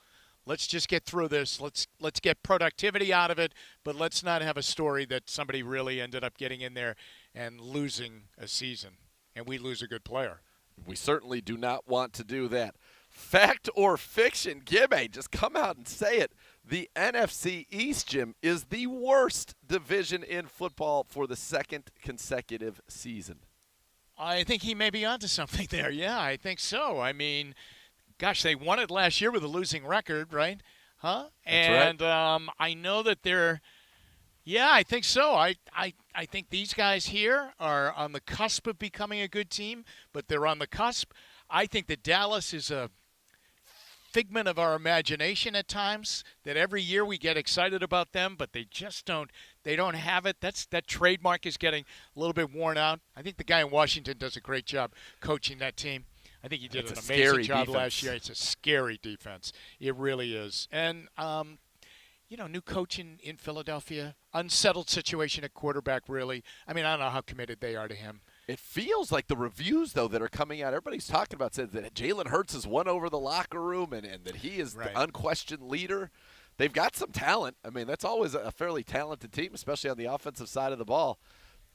Let's just get through this. Let's get productivity out of it, but let's not have a story that somebody really ended up getting in there and losing a season, and we lose a good player. We certainly do not want to do that. Fact or fiction, Gibby, just come out and say it. The NFC East, Jim, is the worst division in football for the second consecutive season. I think he may be onto something there. Yeah, I think so. I mean, gosh, they won it last year with a losing record, right? Huh? That's right. I know that they're – yeah, I think so. I think these guys here are on the cusp of becoming a good team, but they're on the cusp. I think that Dallas is a figment of our imagination at times, that every year we get excited about them, but they just don't have it. That trademark is getting a little bit worn out. I think the guy in Washington does a great job coaching that team. I think he did an amazing job last year. It's a scary defense. It really is. And new coach in Philadelphia, unsettled situation at quarterback, really. I mean, I don't know how committed they are to him. It feels like the reviews, though, that are coming out, everybody's talking about says that Jalen Hurts has won over the locker room and that he is the unquestioned leader. They've got some talent. I mean, that's always a fairly talented team, especially on the offensive side of the ball.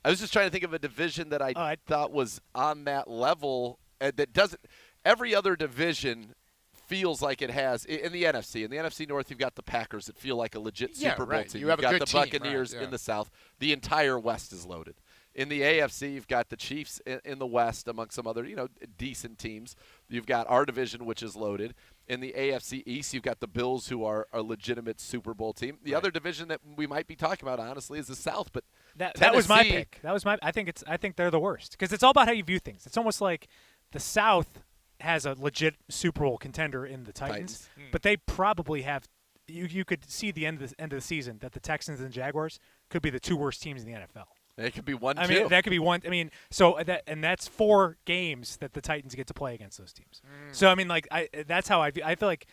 I was just trying to think of a division that I thought was on that level that doesn't – every other division – feels like it has in the NFC. In the NFC North, you've got the Packers that feel like a legit Super Bowl team. You've got the team, Buccaneers in the South. The entire West is loaded. In the AFC, you've got the Chiefs in the West, among some other decent teams. You've got our division, which is loaded. In the AFC East, you've got the Bills, who are a legitimate Super Bowl team. The other division that we might be talking about, honestly, is the South. But that was my pick. I think they're the worst because it's all about how you view things. It's almost like the South has a legit Super Bowl contender in the Titans. But they probably have you could see the end of the season that the Texans and Jaguars could be the two worst teams in the NFL. It could be one, I mean, that could be one. I mean, so that's 4 games that the Titans get to play against those teams. So I mean, that's how I feel like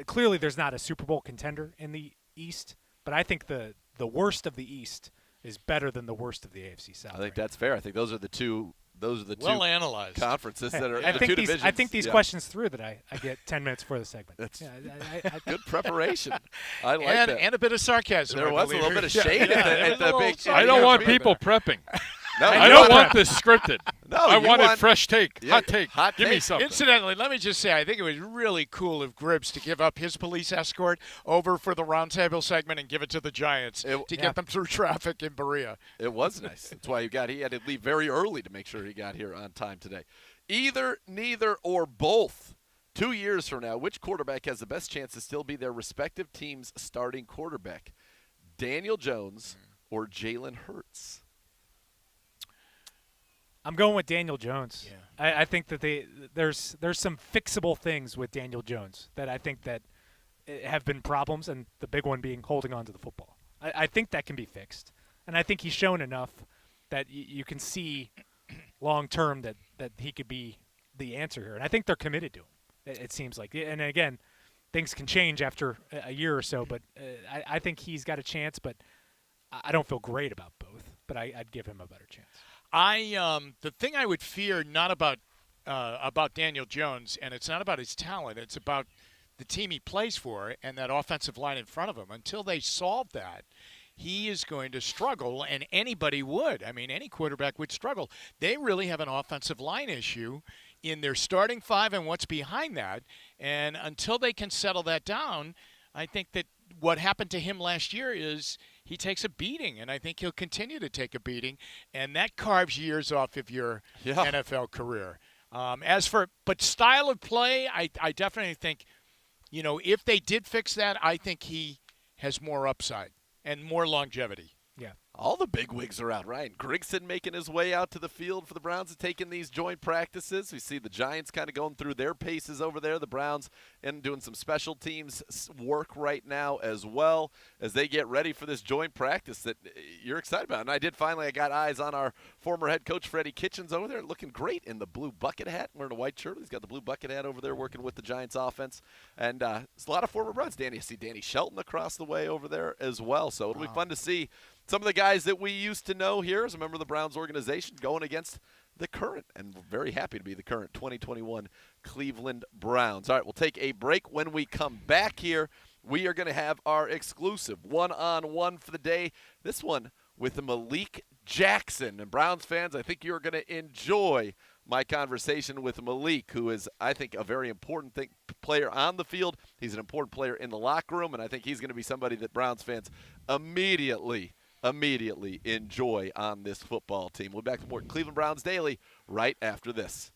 clearly there's not a Super Bowl contender in the East, but I think the worst of the East is better than the worst of the AFC South. I think that's fair. I think those are the two. Those are the well two analyzed conferences that are I the think two these, divisions. I think these questions through that I get 10 minutes for the segment. That's good preparation. I like that. And a bit of sarcasm. There was a little bit of shade at the big. I don't want people prepping. No, I don't want this scripted. No, I you want it want- fresh take. Yeah, Hot take. Give me something. Incidentally, let me just say, I think it was really cool of Gribbs to give up his police escort over for the Roundtable segment and give it to the Giants to get them through traffic in Berea. It was nice. That's why he had to leave very early to make sure he got here on time today. Either, neither, or both. 2 years from now, which quarterback has the best chance to still be their respective team's starting quarterback? Daniel Jones or Jalen Hurts? I'm going with Daniel Jones. Yeah. I think that there's some fixable things with Daniel Jones that I think that have been problems, and the big one being holding on to the football. I think that can be fixed, and I think he's shown enough that you can see long term that he could be the answer here, and I think they're committed to him. It seems like, and again, things can change after a year or so, but I think he's got a chance, but I don't feel great about both, but I'd give him a better chance. The thing I would fear not about Daniel Jones, and it's not about his talent, it's about the team he plays for and that offensive line in front of him. Until they solve that, he is going to struggle, and anybody would. I mean, any quarterback would struggle. They really have an offensive line issue in their starting five and what's behind that, and until they can settle that down, I think that what happened to him last year is he takes a beating, and I think he'll continue to take a beating, and that carves years off of your NFL career. But style of play, I definitely think, if they did fix that, I think he has more upside and more longevity. Yeah. All the big wigs are out. Ryan Grigson making his way out to the field for the Browns and taking these joint practices. We see the Giants kind of going through their paces over there. The Browns and doing some special teams work right now as well as they get ready for this joint practice that you're excited about. And I got eyes on our former head coach, Freddie Kitchens, over there looking great in the blue bucket hat, wearing a white shirt. He's got the blue bucket hat over there working with the Giants offense. And it's a lot of former Browns. I see Danny Shelton across the way over there as well. So it'll be fun to see some of the guys that we used to know here as a member of the Browns organization going against the current, and we're very happy to be the current 2021 Cleveland Browns. All right, we'll take a break. When we come back here, we are going to have our exclusive one-on-one for the day. This one with Malik Jackson. And Browns fans, I think you're going to enjoy my conversation with Malik, who is, I think, a very important player on the field. He's an important player in the locker room, and I think he's going to be somebody that Browns fans immediately enjoy on this football team. We'll be back to more Cleveland Browns Daily right after this.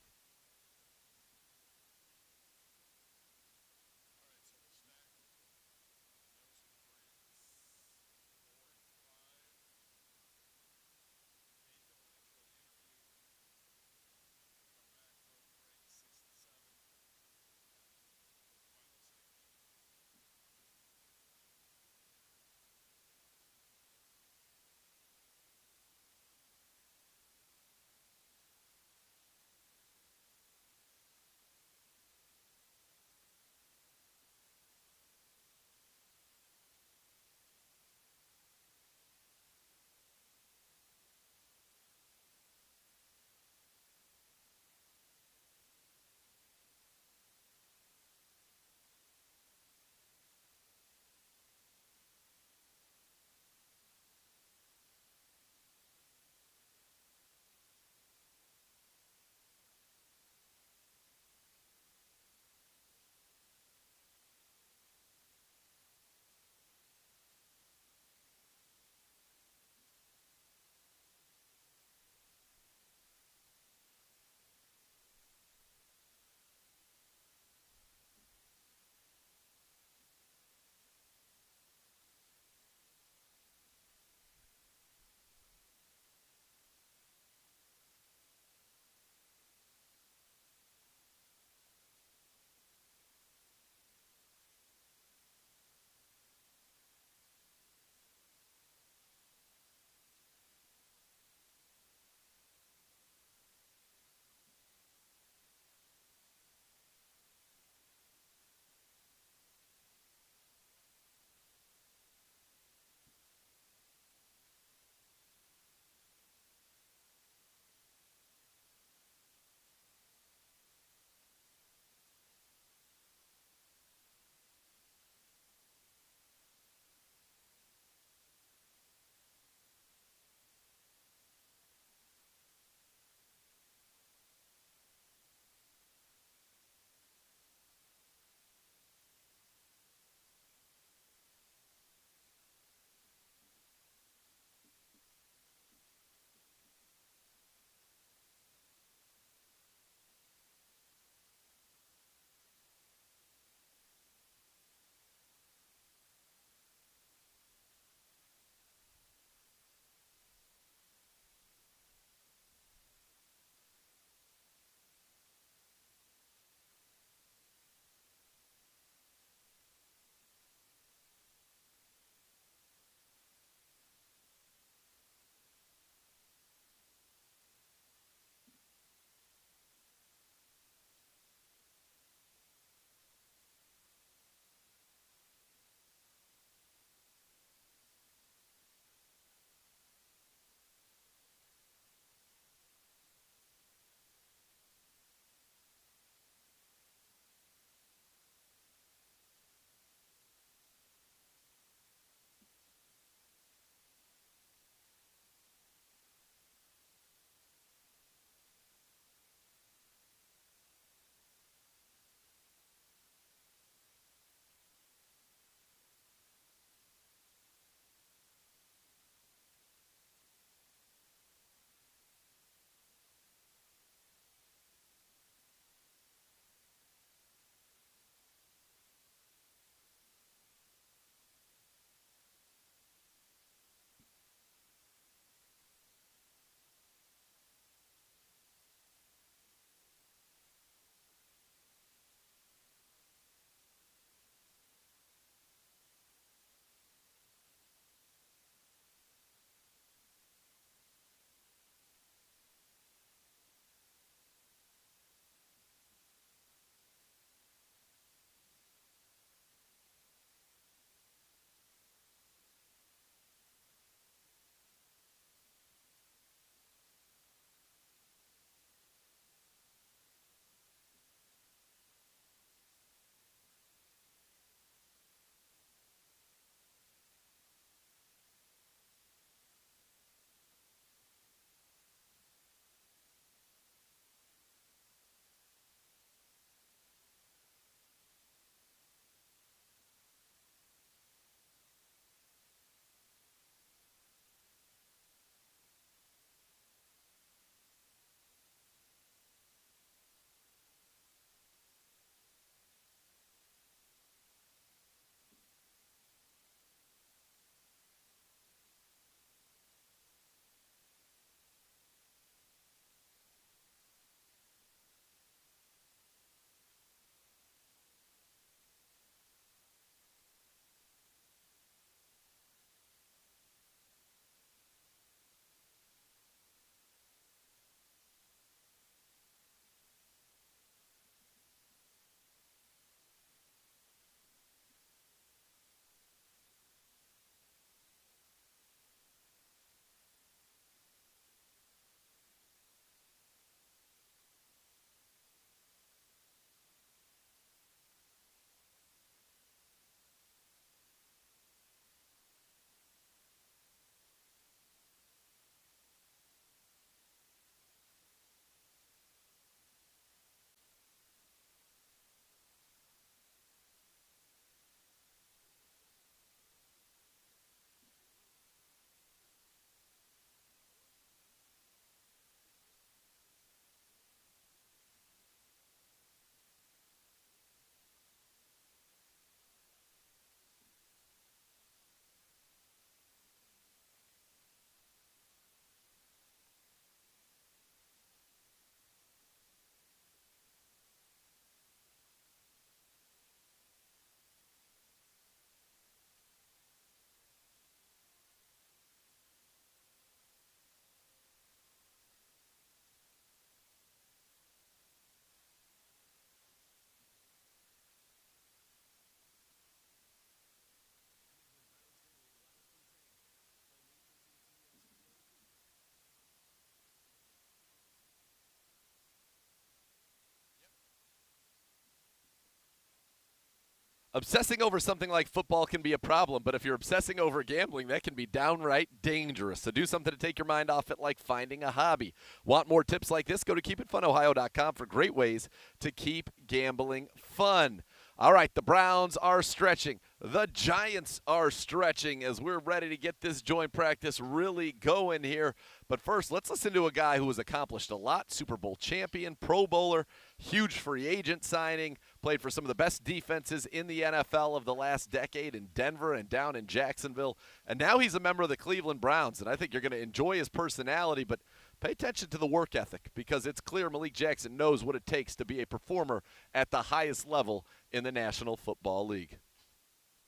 Obsessing over something like football can be a problem, but if you're obsessing over gambling, that can be downright dangerous. So do something to take your mind off it, like finding a hobby. Want more tips like this? Go to keepitfunohio.com for great ways to keep gambling fun. All right, the Browns are stretching. The Giants are stretching as we're ready to get this joint practice really going here. But first, let's listen to a guy who has accomplished a lot. Super Bowl champion, Pro Bowler, huge free agent signing, played for some of the best defenses in the NFL of the last decade in Denver and down in Jacksonville. And now he's a member of the Cleveland Browns, and I think you're going to enjoy his personality, but pay attention to the work ethic because it's clear Malik Jackson knows what it takes to be a performer at the highest level in the National Football League.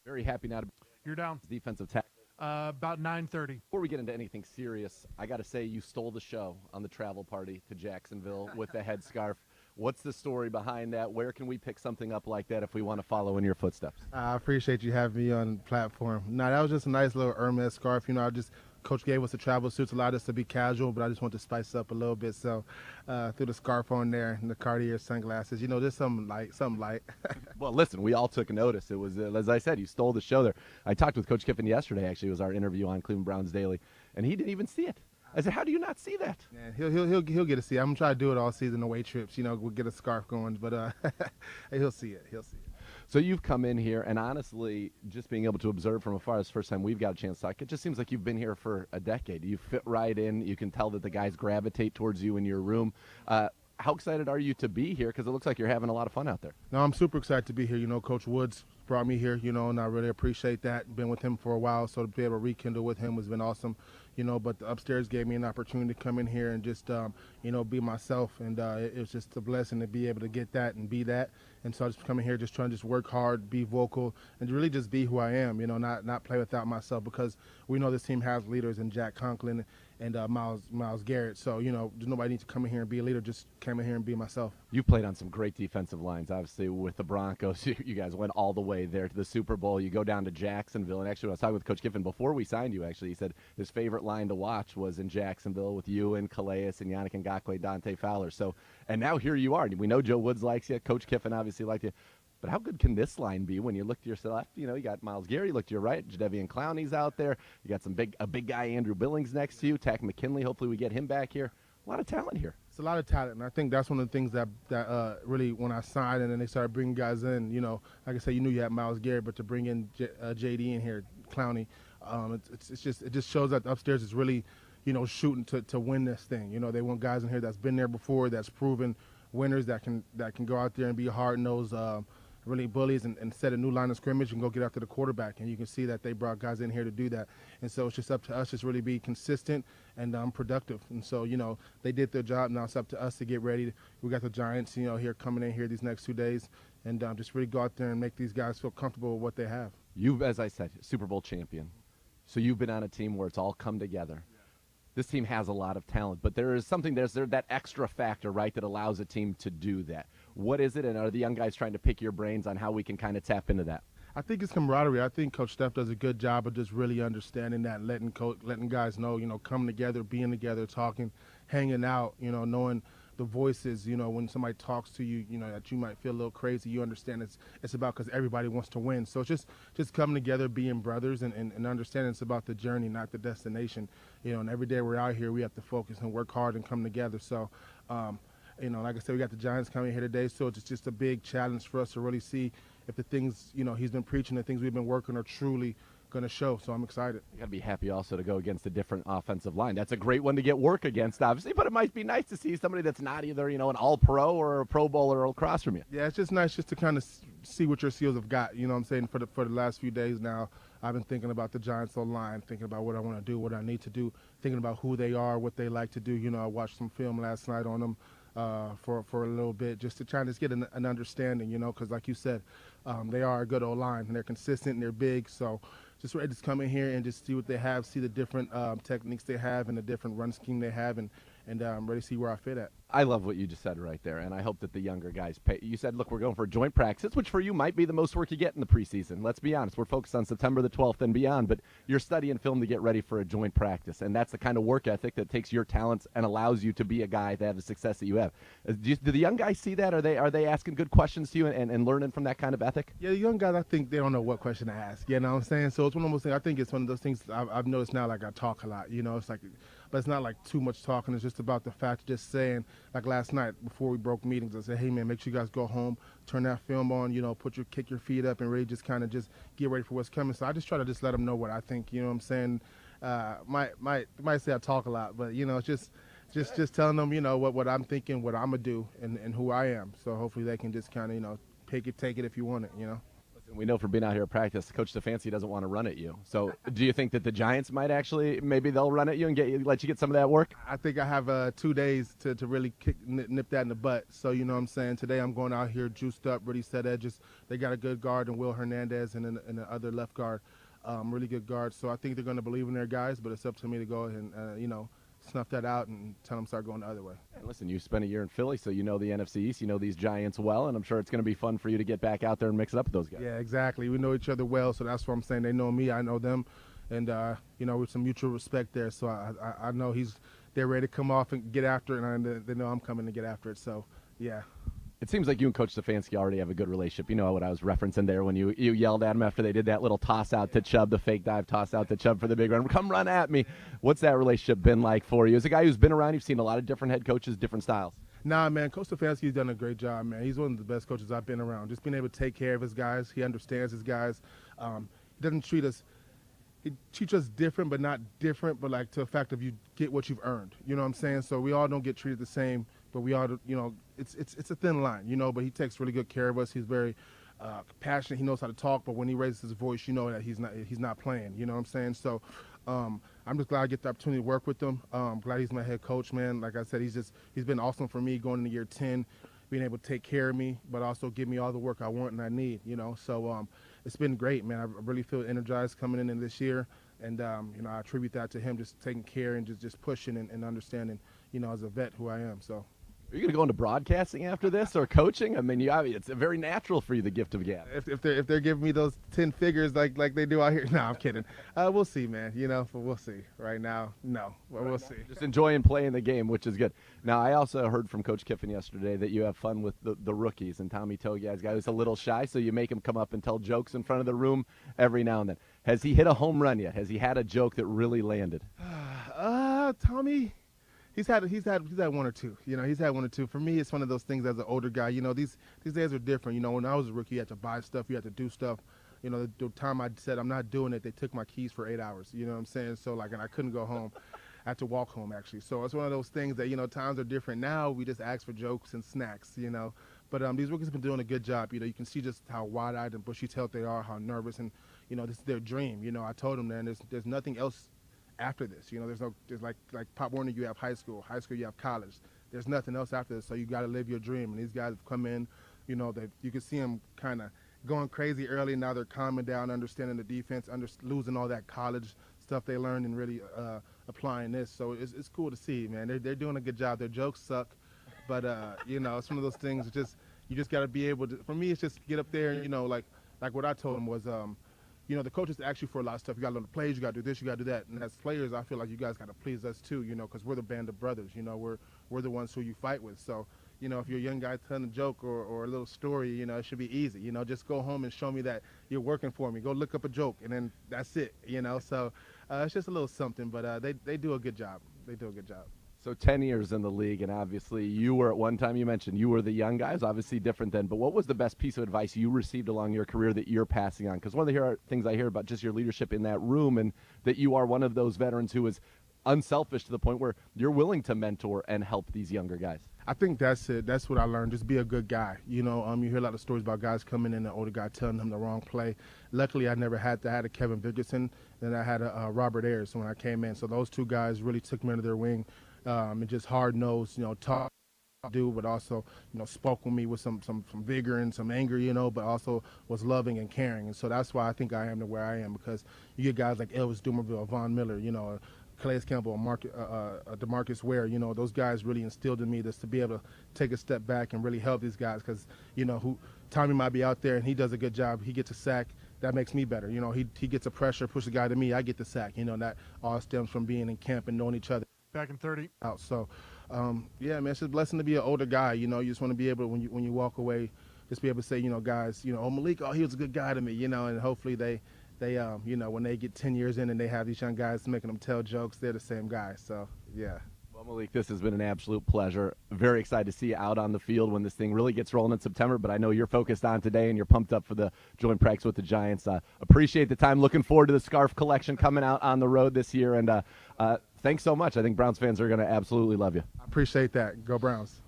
Very happy now to be You're down. defensive tackle. About 9:30. Before we get into anything serious, I got to say you stole the show on the travel party to Jacksonville with the headscarf. What's the story behind that? Where can we pick something up like that if we want to follow in your footsteps? I appreciate you having me on the platform. No, that was just a nice little Hermes scarf. Coach gave us the travel suits, allowed us to be casual, but I just want to spice up a little bit. So threw the scarf on there and the Cartier sunglasses. Just something light. Well, listen, we all took notice. It was, as I said, you stole the show there. I talked with Coach Kiffin yesterday, actually. It was our interview on Cleveland Browns Daily, and he didn't even see it. I said, how do you not see that? Yeah, he'll get to see it. I'm going to try to do it all season, away trips. We'll get a scarf going, but he'll see it. He'll see it. So you've come in here, and honestly, just being able to observe from afar, this first time we've got a chance to talk, it just seems like you've been here for a decade. You fit right in. You can tell that the guys gravitate towards you in your room. How excited are you to be here? Because it looks like you're having a lot of fun out there. No, I'm super excited to be here. Coach Woods brought me here, and I really appreciate that. Been with him for a while, so to be able to rekindle with him has been awesome. But the upstairs gave me an opportunity to come in here and just, be myself. And it was just a blessing to be able to get that and be that. And so I just come in here just trying to just work hard, be vocal, and really just be who I am, not play without myself, because we know this team has leaders in Jack Conklin and Myles Garrett. So, nobody needs to come in here and be a leader. Just come in here and be myself. You played on some great defensive lines, obviously, with the Broncos. You guys went all the way there to the Super Bowl. You go down to Jacksonville. And actually, when I was talking with Coach Kiffin before we signed you, actually, he said his favorite line to watch was in Jacksonville with you and Calais and Yannick Ngakoue, Dante Fowler. So, and now here you are. We know Joe Woods likes you. Coach Kiffin obviously liked you. But how good can this line be when you look to your left? You got Myles Garrett. You look to your right. Jadeveon Clowney's out there. You got a big guy, Andrew Billings, next to you. Tack McKinley. Hopefully we get him back here. A lot of talent here. It's a lot of talent, and I think that's one of the things that really, when I signed and then they started bringing guys in, like I said, you knew you had Myles Garrett, but to bring in JD in here, Clowney, it just shows that upstairs is really, shooting to win this thing. They want guys in here that's been there before, that's proven winners, that can go out there and be hard-nosed, really bullies and set a new line of scrimmage and go get after the quarterback. And you can see that they brought guys in here to do that. And so it's just up to us just really be consistent and productive. And so, they did their job. Now it's up to us to get ready. We got the Giants, here coming in here these next 2 days and just really go out there and make these guys feel comfortable with what they have. You've, as I said, Super Bowl champion. So you've been on a team where it's all come together. This team has a lot of talent, but there is something, there's that extra factor, right, that allows a team to do that. What is it, and are the young guys trying to pick your brains on how we can kind of tap into that? I think it's camaraderie. I think Coach Steph does a good job of just really understanding that, letting guys know, coming together, being together, talking, hanging out, knowing the voices, when somebody talks to you, that you might feel a little crazy, you understand it's about because everybody wants to win. So it's just coming together, being brothers, and understanding it's about the journey, not the destination. And every day we're out here, we have to focus and work hard and come together. So, like I said, we got the Giants coming here today, so it's just a big challenge for us to really see if the things, he's been preaching, the things we've been working are truly going to show. So I'm excited. You got to be happy also to go against a different offensive line. That's a great one to get work against, obviously, but it might be nice to see somebody that's not either, an all-pro or a Pro Bowler across from you. Yeah, it's just nice just to kind of see what your SEALs have got. You know what I'm saying? For the last few days now, I've been thinking about the Giants online, thinking about what I want to do, what I need to do, thinking about who they are, what they like to do. I watched some film last night on them for a little bit, just to try and just get an understanding, because like you said, they are a good old line, and they're consistent and they're big. So just ready to come in here and just see what they have, see the different techniques they have and the different run scheme they have, and ready to see where I fit at. I love what you just said right there, and I hope that the younger guys pay. You said, look, we're going for joint practice, which for you might be the most work you get in the preseason. Let's be honest. We're focused on September the 12th and beyond, but you're studying film to get ready for a joint practice, and that's the kind of work ethic that takes your talents and allows you to be a guy that have the success that you have. Do the young guys see that? Are they asking good questions to you and learning from that kind of ethic? Yeah, the young guys, I think they don't know what question to ask. You know what I'm saying? So it's one of those things. I think it's one of those things I've noticed now, like I talk a lot. You know, it's like, but it's not like too much talking. It's just about the fact of just saying, like last night before we broke meetings, I said, hey, man, make sure you guys go home, turn that film on, you know, kick your feet up and really just kind of just get ready for what's coming. So I just try to just let them know what I think, you know what I'm saying? Might say I talk a lot, but, you know, it's just telling them, you know, what I'm thinking, what I'm going to do and who I am. So hopefully they can just kind of, you know, take it if you want it, you know? We know from being out here at practice, Coach Stefanski doesn't want to run at you. So do you think that the Giants might actually, maybe they'll run at you and let you get some of that work? I think I have 2 days to really nip that in the butt. So, you know what I'm saying? Today I'm going out here juiced up, really set edges. They got a good guard in Will Hernandez and the other left guard, really good guard. So I think they're going to believe in their guys, but it's up to me to go and, you know, snuff that out and tell them start going the other way. And listen, you spent a year in Philly, so you know the NFC East, you know these Giants well, and I'm sure it's going to be fun for you to get back out there and mix it up with those guys. Yeah, exactly. We know each other well, so that's what I'm saying. They know me, I know them, and you know, with some mutual respect there. So I know they're ready to come off and get after it, and they know I'm coming to get after it. So yeah. It seems like you and Coach Stefanski already have a good relationship. You know what I was referencing there when you yelled at him after they did that little toss-out to Chubb, the fake dive toss-out to Chubb for the big run. Come run at me. What's that relationship been like for you? As a guy who's been around, you've seen a lot of different head coaches, different styles. Nah, man, Coach Stefanski's done a great job, man. He's one of the best coaches I've been around. Just being able to take care of his guys. He understands his guys. He doesn't treat us – he treats us different, but not different, but like to the fact of you get what you've earned. You know what I'm saying? So we all don't get treated the same, but we all, you know, it's a thin line, you know, but he takes really good care of us. He's very passionate. He knows how to talk, but when he raises his voice, you know that he's not playing. You know what I'm saying? So I'm just glad I get the opportunity to work with him. Glad he's my head coach, man. Like I said, he's been awesome for me going into year 10, being able to take care of me, but also give me all the work I want and I need, you know. So it's been great, man. I really feel energized coming in this year. And, you know, I attribute that to him just taking care and just pushing and understanding, you know, as a vet who I am. So. Are you going to go into broadcasting after this or coaching? I mean, it's very natural for you, the gift of gab. If they're giving me those 10 figures like they do out here, no, I'm kidding. We'll see, man. You know, but we'll see. Right now, no, but we'll see. Just enjoying playing the game, which is good. Now, I also heard from Coach Kiffin yesterday that you have fun with the rookies, and Tommy Togiai's guy who's a little shy, so you make him come up and tell jokes in front of the room every now and then. Has he hit a home run yet? Has he had a joke that really landed? Tommy. He's had one or two. You know, he's had one or two. For me, it's one of those things as an older guy. You know, these days are different. You know, when I was a rookie, you had to buy stuff, you had to do stuff. You know, the time I said I'm not doing it, they took my keys for 8 hours. You know what I'm saying? So like, and I couldn't go home. I had to walk home actually. So it's one of those things that, you know, times are different. Now we just ask for jokes and snacks. You know, but these rookies have been doing a good job. You know, you can see just how wide-eyed and bushy-tailed they are, how nervous, and you know, this is their dream. You know, I told them, man, there's nothing else after this. You know, there's like Pop Warner, you have high school you have college. There's nothing else after this, so you got to live your dream. And these guys have come in, you know, you can see them kind of going crazy early. Now they're calming down, understanding the defense, losing all that college stuff they learned and really applying this. So it's cool to see, man. They're doing a good job. Their jokes suck, but you know, it's one of those things. You just got to be able to. For me, it's just get up there and, you know, like what I told them was. You know, the coaches ask you for a lot of stuff. You got to learn the plays. You got to do this. You got to do that. And as players, I feel like you guys got to please us too. You know, because we're the band of brothers. You know, we're the ones who you fight with. So, you know, if you're a young guy telling a joke or a little story, you know, it should be easy. You know, just go home and show me that you're working for me. Go look up a joke, and then that's it. You know, so it's just a little something. But they do a good job. They do a good job. So 10 years in the league, and obviously you were at one time, you mentioned you were the young guys, obviously different then, but what was the best piece of advice you received along your career that you're passing on? Because one of the things I hear about just your leadership in that room, and that you are one of those veterans who is unselfish to the point where you're willing to mentor and help these younger guys. I think that's it. That's what I learned. Just be a good guy. You know, you hear a lot of stories about guys coming in, an older guy telling them the wrong play. Luckily, I never had that. I had a Kevin Vigorson, and I had a Robert Ayers when I came in. So those two guys really took me under their wing. And just hard-nosed, you know, talk, but also, you know, spoke with me with some vigor and some anger, you know, but also was loving and caring. And so that's why I think I am to where I am, because you get guys like Elvis Dumerville, Von Miller, you know, Calais Campbell, DeMarcus Ware, those guys really instilled in me this to be able to take a step back and really help these guys because, Tommy might be out there and he does a good job. He gets a sack. That makes me better. He gets a pressure, push the guy to me. I get the sack. That all stems from being in camp and knowing each other. Back in 30. Out. So, yeah, man, it's just a blessing to be an older guy. You just want to be able to, when you walk away, just be able to say, guys, oh, Malik, he was a good guy to me, and hopefully they when they get 10 years in and they have these young guys making them tell jokes, they're the same guys. So, yeah. Well, Malik, this has been an absolute pleasure. Very excited to see you out on the field when this thing really gets rolling in September, but I know you're focused on today and you're pumped up for the joint practice with the Giants. Appreciate the time. Looking forward to the scarf collection coming out on the road this year, and thanks so much. I think Browns fans are going to absolutely love you. I appreciate that. Go Browns.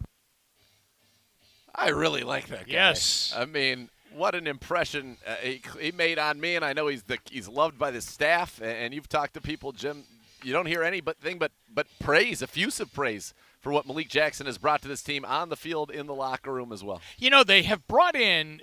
I really like that guy. Yes. I mean, what an impression he made on me, and I know he's loved by the staff, and you've talked to people, Jim. You don't hear anything but praise, effusive praise for what Malik Jackson has brought to this team on the field, in the locker room as well. They have brought in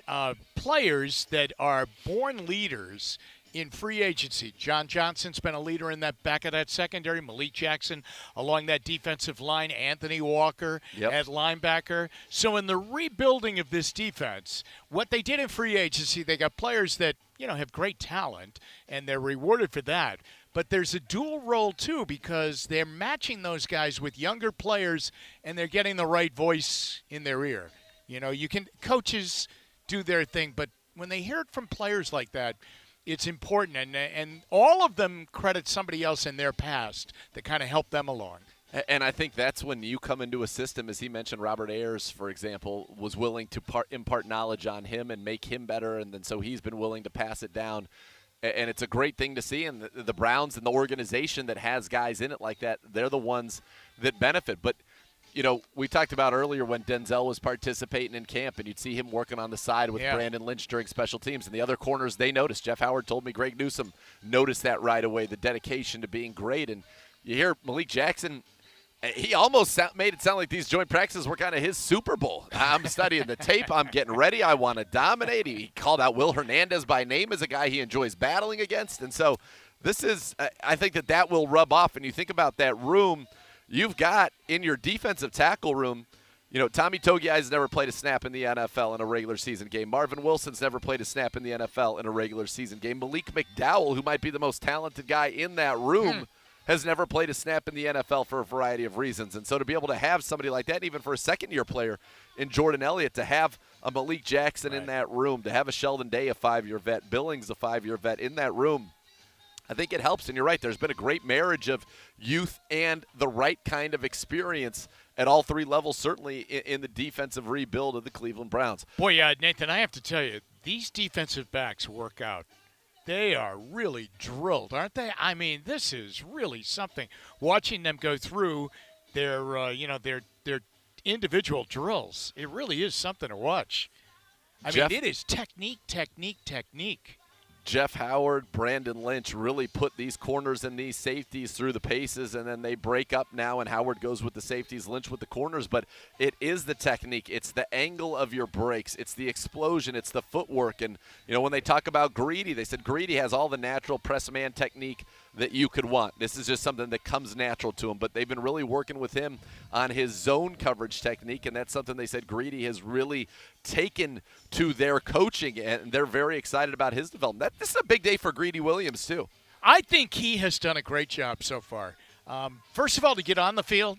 players that are born leaders in free agency. John Johnson's been a leader in that back of that secondary. Malik Jackson along that defensive line. Anthony Walker at linebacker. So in the rebuilding of this defense, what they did in free agency, they got players that, have great talent, and they're rewarded for that. But there's a dual role, too, because they're matching those guys with younger players, and they're getting the right voice in their ear. Coaches do their thing, but when they hear it from players like that, it's important, and all of them credit somebody else in their past that kind of helped them along. And I think that's when you come into a system, as he mentioned, Robert Ayers, for example, was willing to impart knowledge on him and make him better, and then so he's been willing to pass it down. And it's a great thing to see, and the Browns and the organization that has guys in it like that, they're the ones that benefit. But, we talked about earlier when Denzel was participating in camp, and you'd see him working on the side with Brandon Lynch during special teams. And the other corners, they noticed. Jeff Howard told me Greg Newsome noticed that right away, the dedication to being great. And you hear Malik Jackson, he almost made it sound like these joint practices were kind of his Super Bowl. I'm studying the tape. I'm getting ready. I want to dominate. He called out Will Hernandez by name as a guy he enjoys battling against. And so this is I think that will rub off. And you think about that room you've got in your defensive tackle room. Tommy Togiai's never played a snap in the NFL in a regular season game. Marvin Wilson's never played a snap in the NFL in a regular season game. Malik McDowell, who might be the most talented guy in that room, has never played a snap in the NFL for a variety of reasons. And so to be able to have somebody like that, even for a second-year player in Jordan Elliott, to have a Malik Jackson in that room, to have a Sheldon Day, a 5-year vet, Billings, a 5-year vet in that room, I think it helps. And you're right, there's been a great marriage of youth and the right kind of experience at all three levels, certainly in the defensive rebuild of the Cleveland Browns. Boy, Nathan, I have to tell you, these defensive backs work out. They are really drilled, aren't they? I mean, this is really something. Watching them go through their individual drills, it really is something to watch. I mean, it is technique. Jeff Howard, Brandon Lynch really put these corners and these safeties through the paces, and then they break up now, and Howard goes with the safeties, Lynch with the corners. But it is the technique. It's the angle of your breaks. It's the explosion. It's the footwork. And, when they talk about Greedy, they said Greedy has all the natural press man technique that you could want. This is just something that comes natural to him. But they've been really working with him on his zone coverage technique, and that's something they said Greedy has really taken to their coaching, and they're very excited about his development. This is a big day for Greedy Williams, too. I think he has done a great job so far. First of all, to get on the field.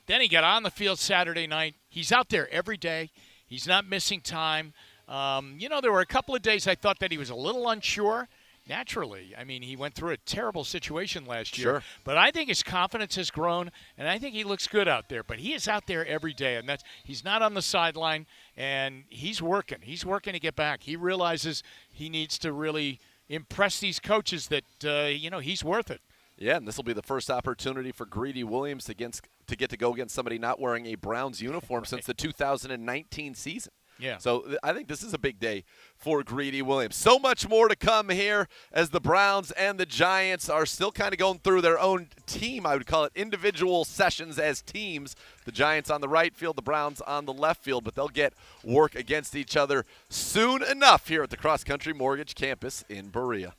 Then he got on the field Saturday night. He's out there every day. He's not missing time. There were a couple of days I thought that he was a little unsure. Naturally, I mean, he went through a terrible situation last year. Sure. But I think his confidence has grown, and I think he looks good out there. But he is out there every day, and he's not on the sideline, and he's working. He's working to get back. He realizes he needs to really impress these coaches that, he's worth it. Yeah, and this will be the first opportunity for Greedy Williams to get to go against somebody not wearing a Browns uniform since the 2019 season. Yeah. So I think this is a big day for Greedy Williams. So much more to come here as the Browns and the Giants are still kind of going through their own team, I would call it, individual sessions as teams. The Giants on the right field, the Browns on the left field, but they'll get work against each other soon enough here at the Cross Country Mortgage Campus in Berea.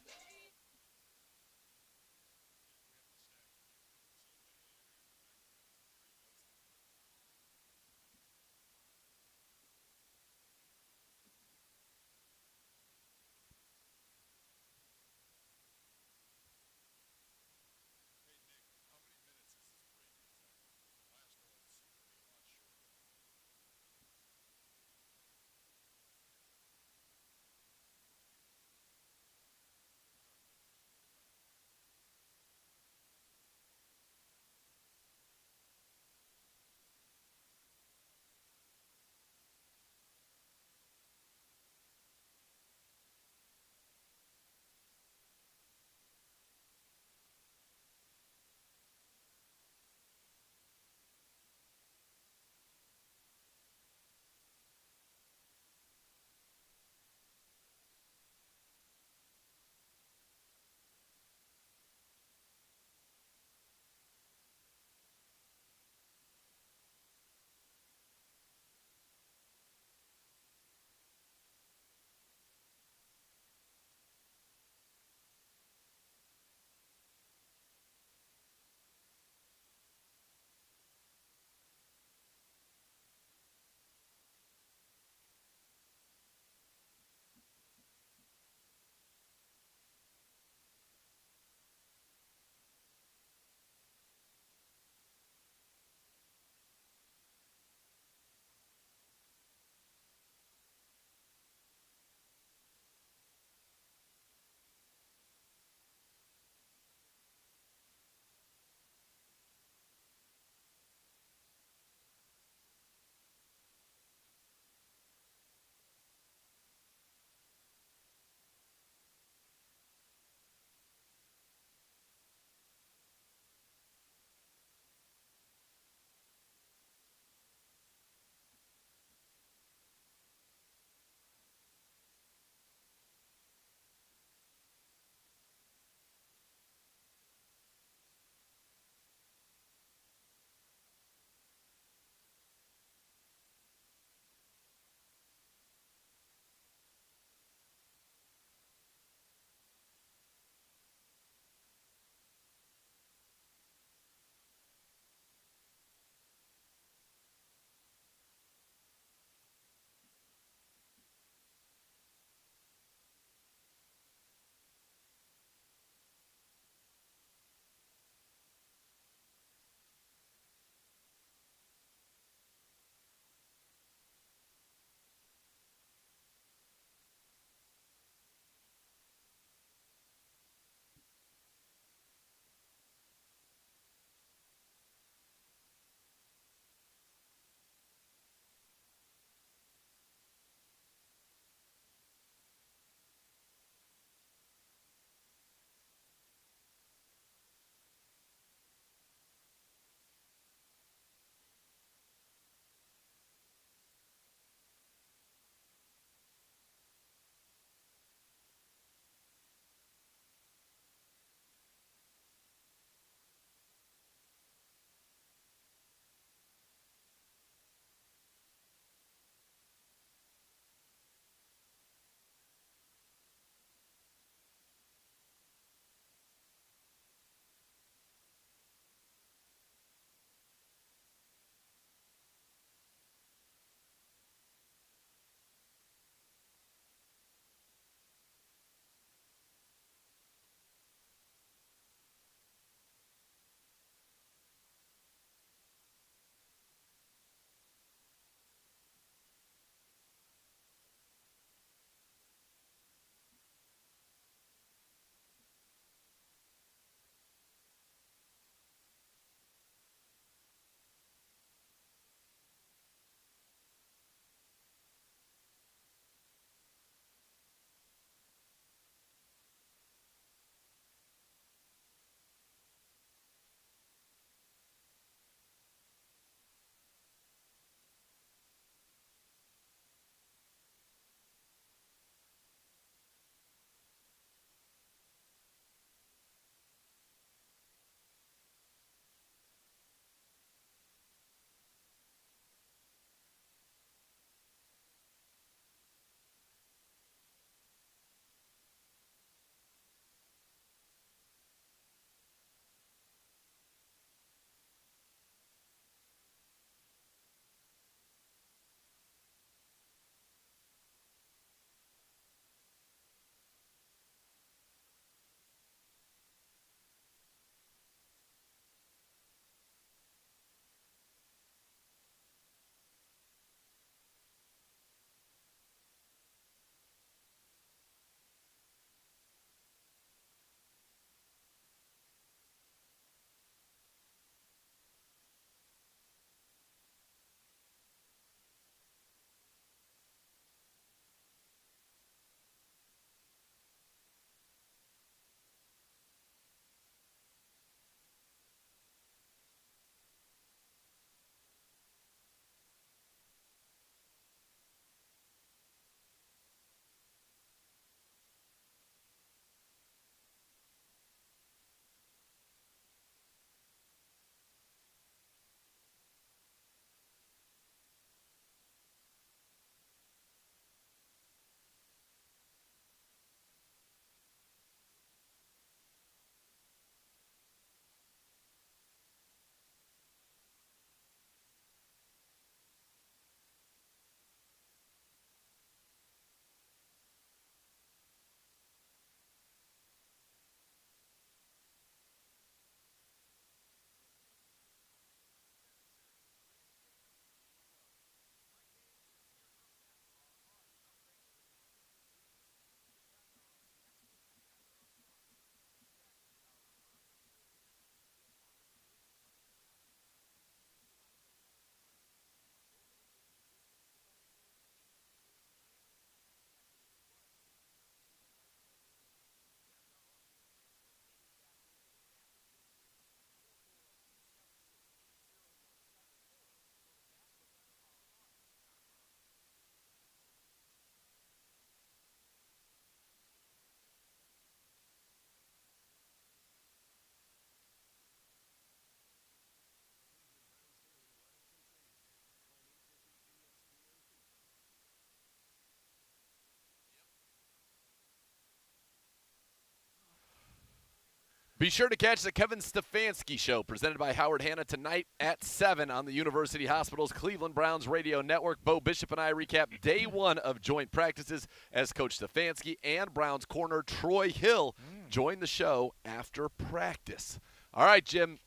Be sure to catch the Kevin Stefanski Show, presented by Howard Hanna, tonight at 7 on the University Hospital's Cleveland Browns radio network. Beau Bishop and I recap day 1 of joint practices as Coach Stefanski and Browns corner Troy Hill join the show after practice. All right, Jim,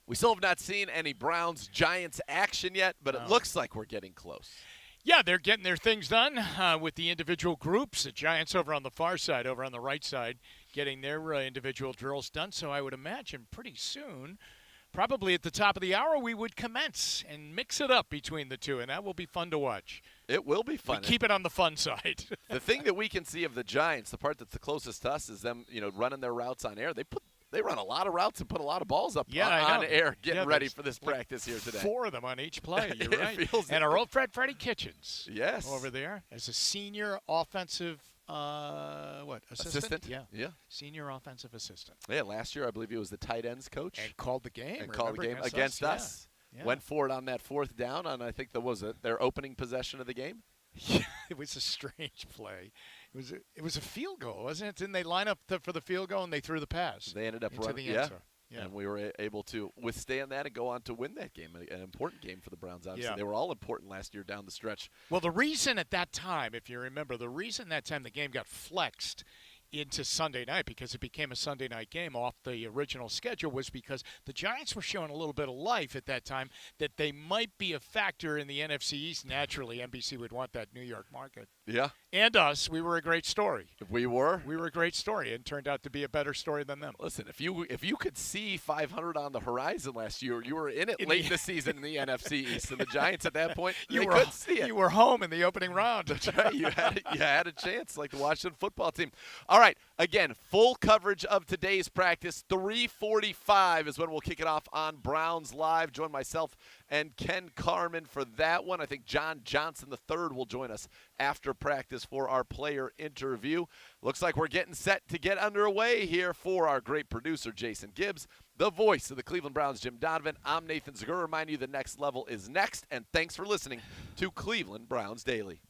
we still have not seen any Browns-Giants action yet, but it looks like we're getting close. Yeah, they're getting their things done with the individual groups. The Giants over on the far side, over on the right side, getting their individual drills done. So I would imagine pretty soon, probably at the top of the hour, we would commence and mix it up between the two, and that will be fun to watch. It will be fun. We keep it on the fun side. The thing that we can see of the Giants, the part that's the closest to us, is them, running their routes on air. They run a lot of routes and put a lot of balls up on air, getting ready for this practice here today. 4 of them on each play. You're right. And our old friend Freddie Kitchens, yes, over there as a senior offensive assistant? Yeah. Senior offensive assistant. Yeah, last year I believe he was the tight ends coach. And called the game. And called the game against us. Yeah. Went for it on that 4th down on, I think, their opening possession of the game. Yeah, it was a strange play. It was a field goal, wasn't it? Didn't they line up for the field goal and they threw the pass? They ended up running, yeah. And we were able to withstand that and go on to win that game, an important game for the Browns. Obviously, they were all important last year down the stretch. Well, the reason at that time, if you remember, the game got flexed into Sunday night because it became a Sunday night game off the original schedule was because the Giants were showing a little bit of life at that time that they might be a factor in the NFC East. Naturally, NBC would want that New York market. Yeah. And us, we were a great story. We were? We were a great story and turned out to be a better story than them. Listen, if you could see 500 on the horizon last year, you were in it late in the season in the NFC East. And the Giants at that point, they couldn't see it. You were home in the opening round. That's right. You had a chance, like the Washington football team. All right. Again, full coverage of today's practice. 3:45 is when we'll kick it off on Browns Live. Join myself and Ken Carmen for that one. I think John Johnson III will join us after practice for our player interview. Looks like we're getting set to get underway here for our great producer, Jason Gibbs, the voice of the Cleveland Browns, Jim Donovan. I'm Nathan Zegura. Remind you the next level is next, and thanks for listening to Cleveland Browns Daily.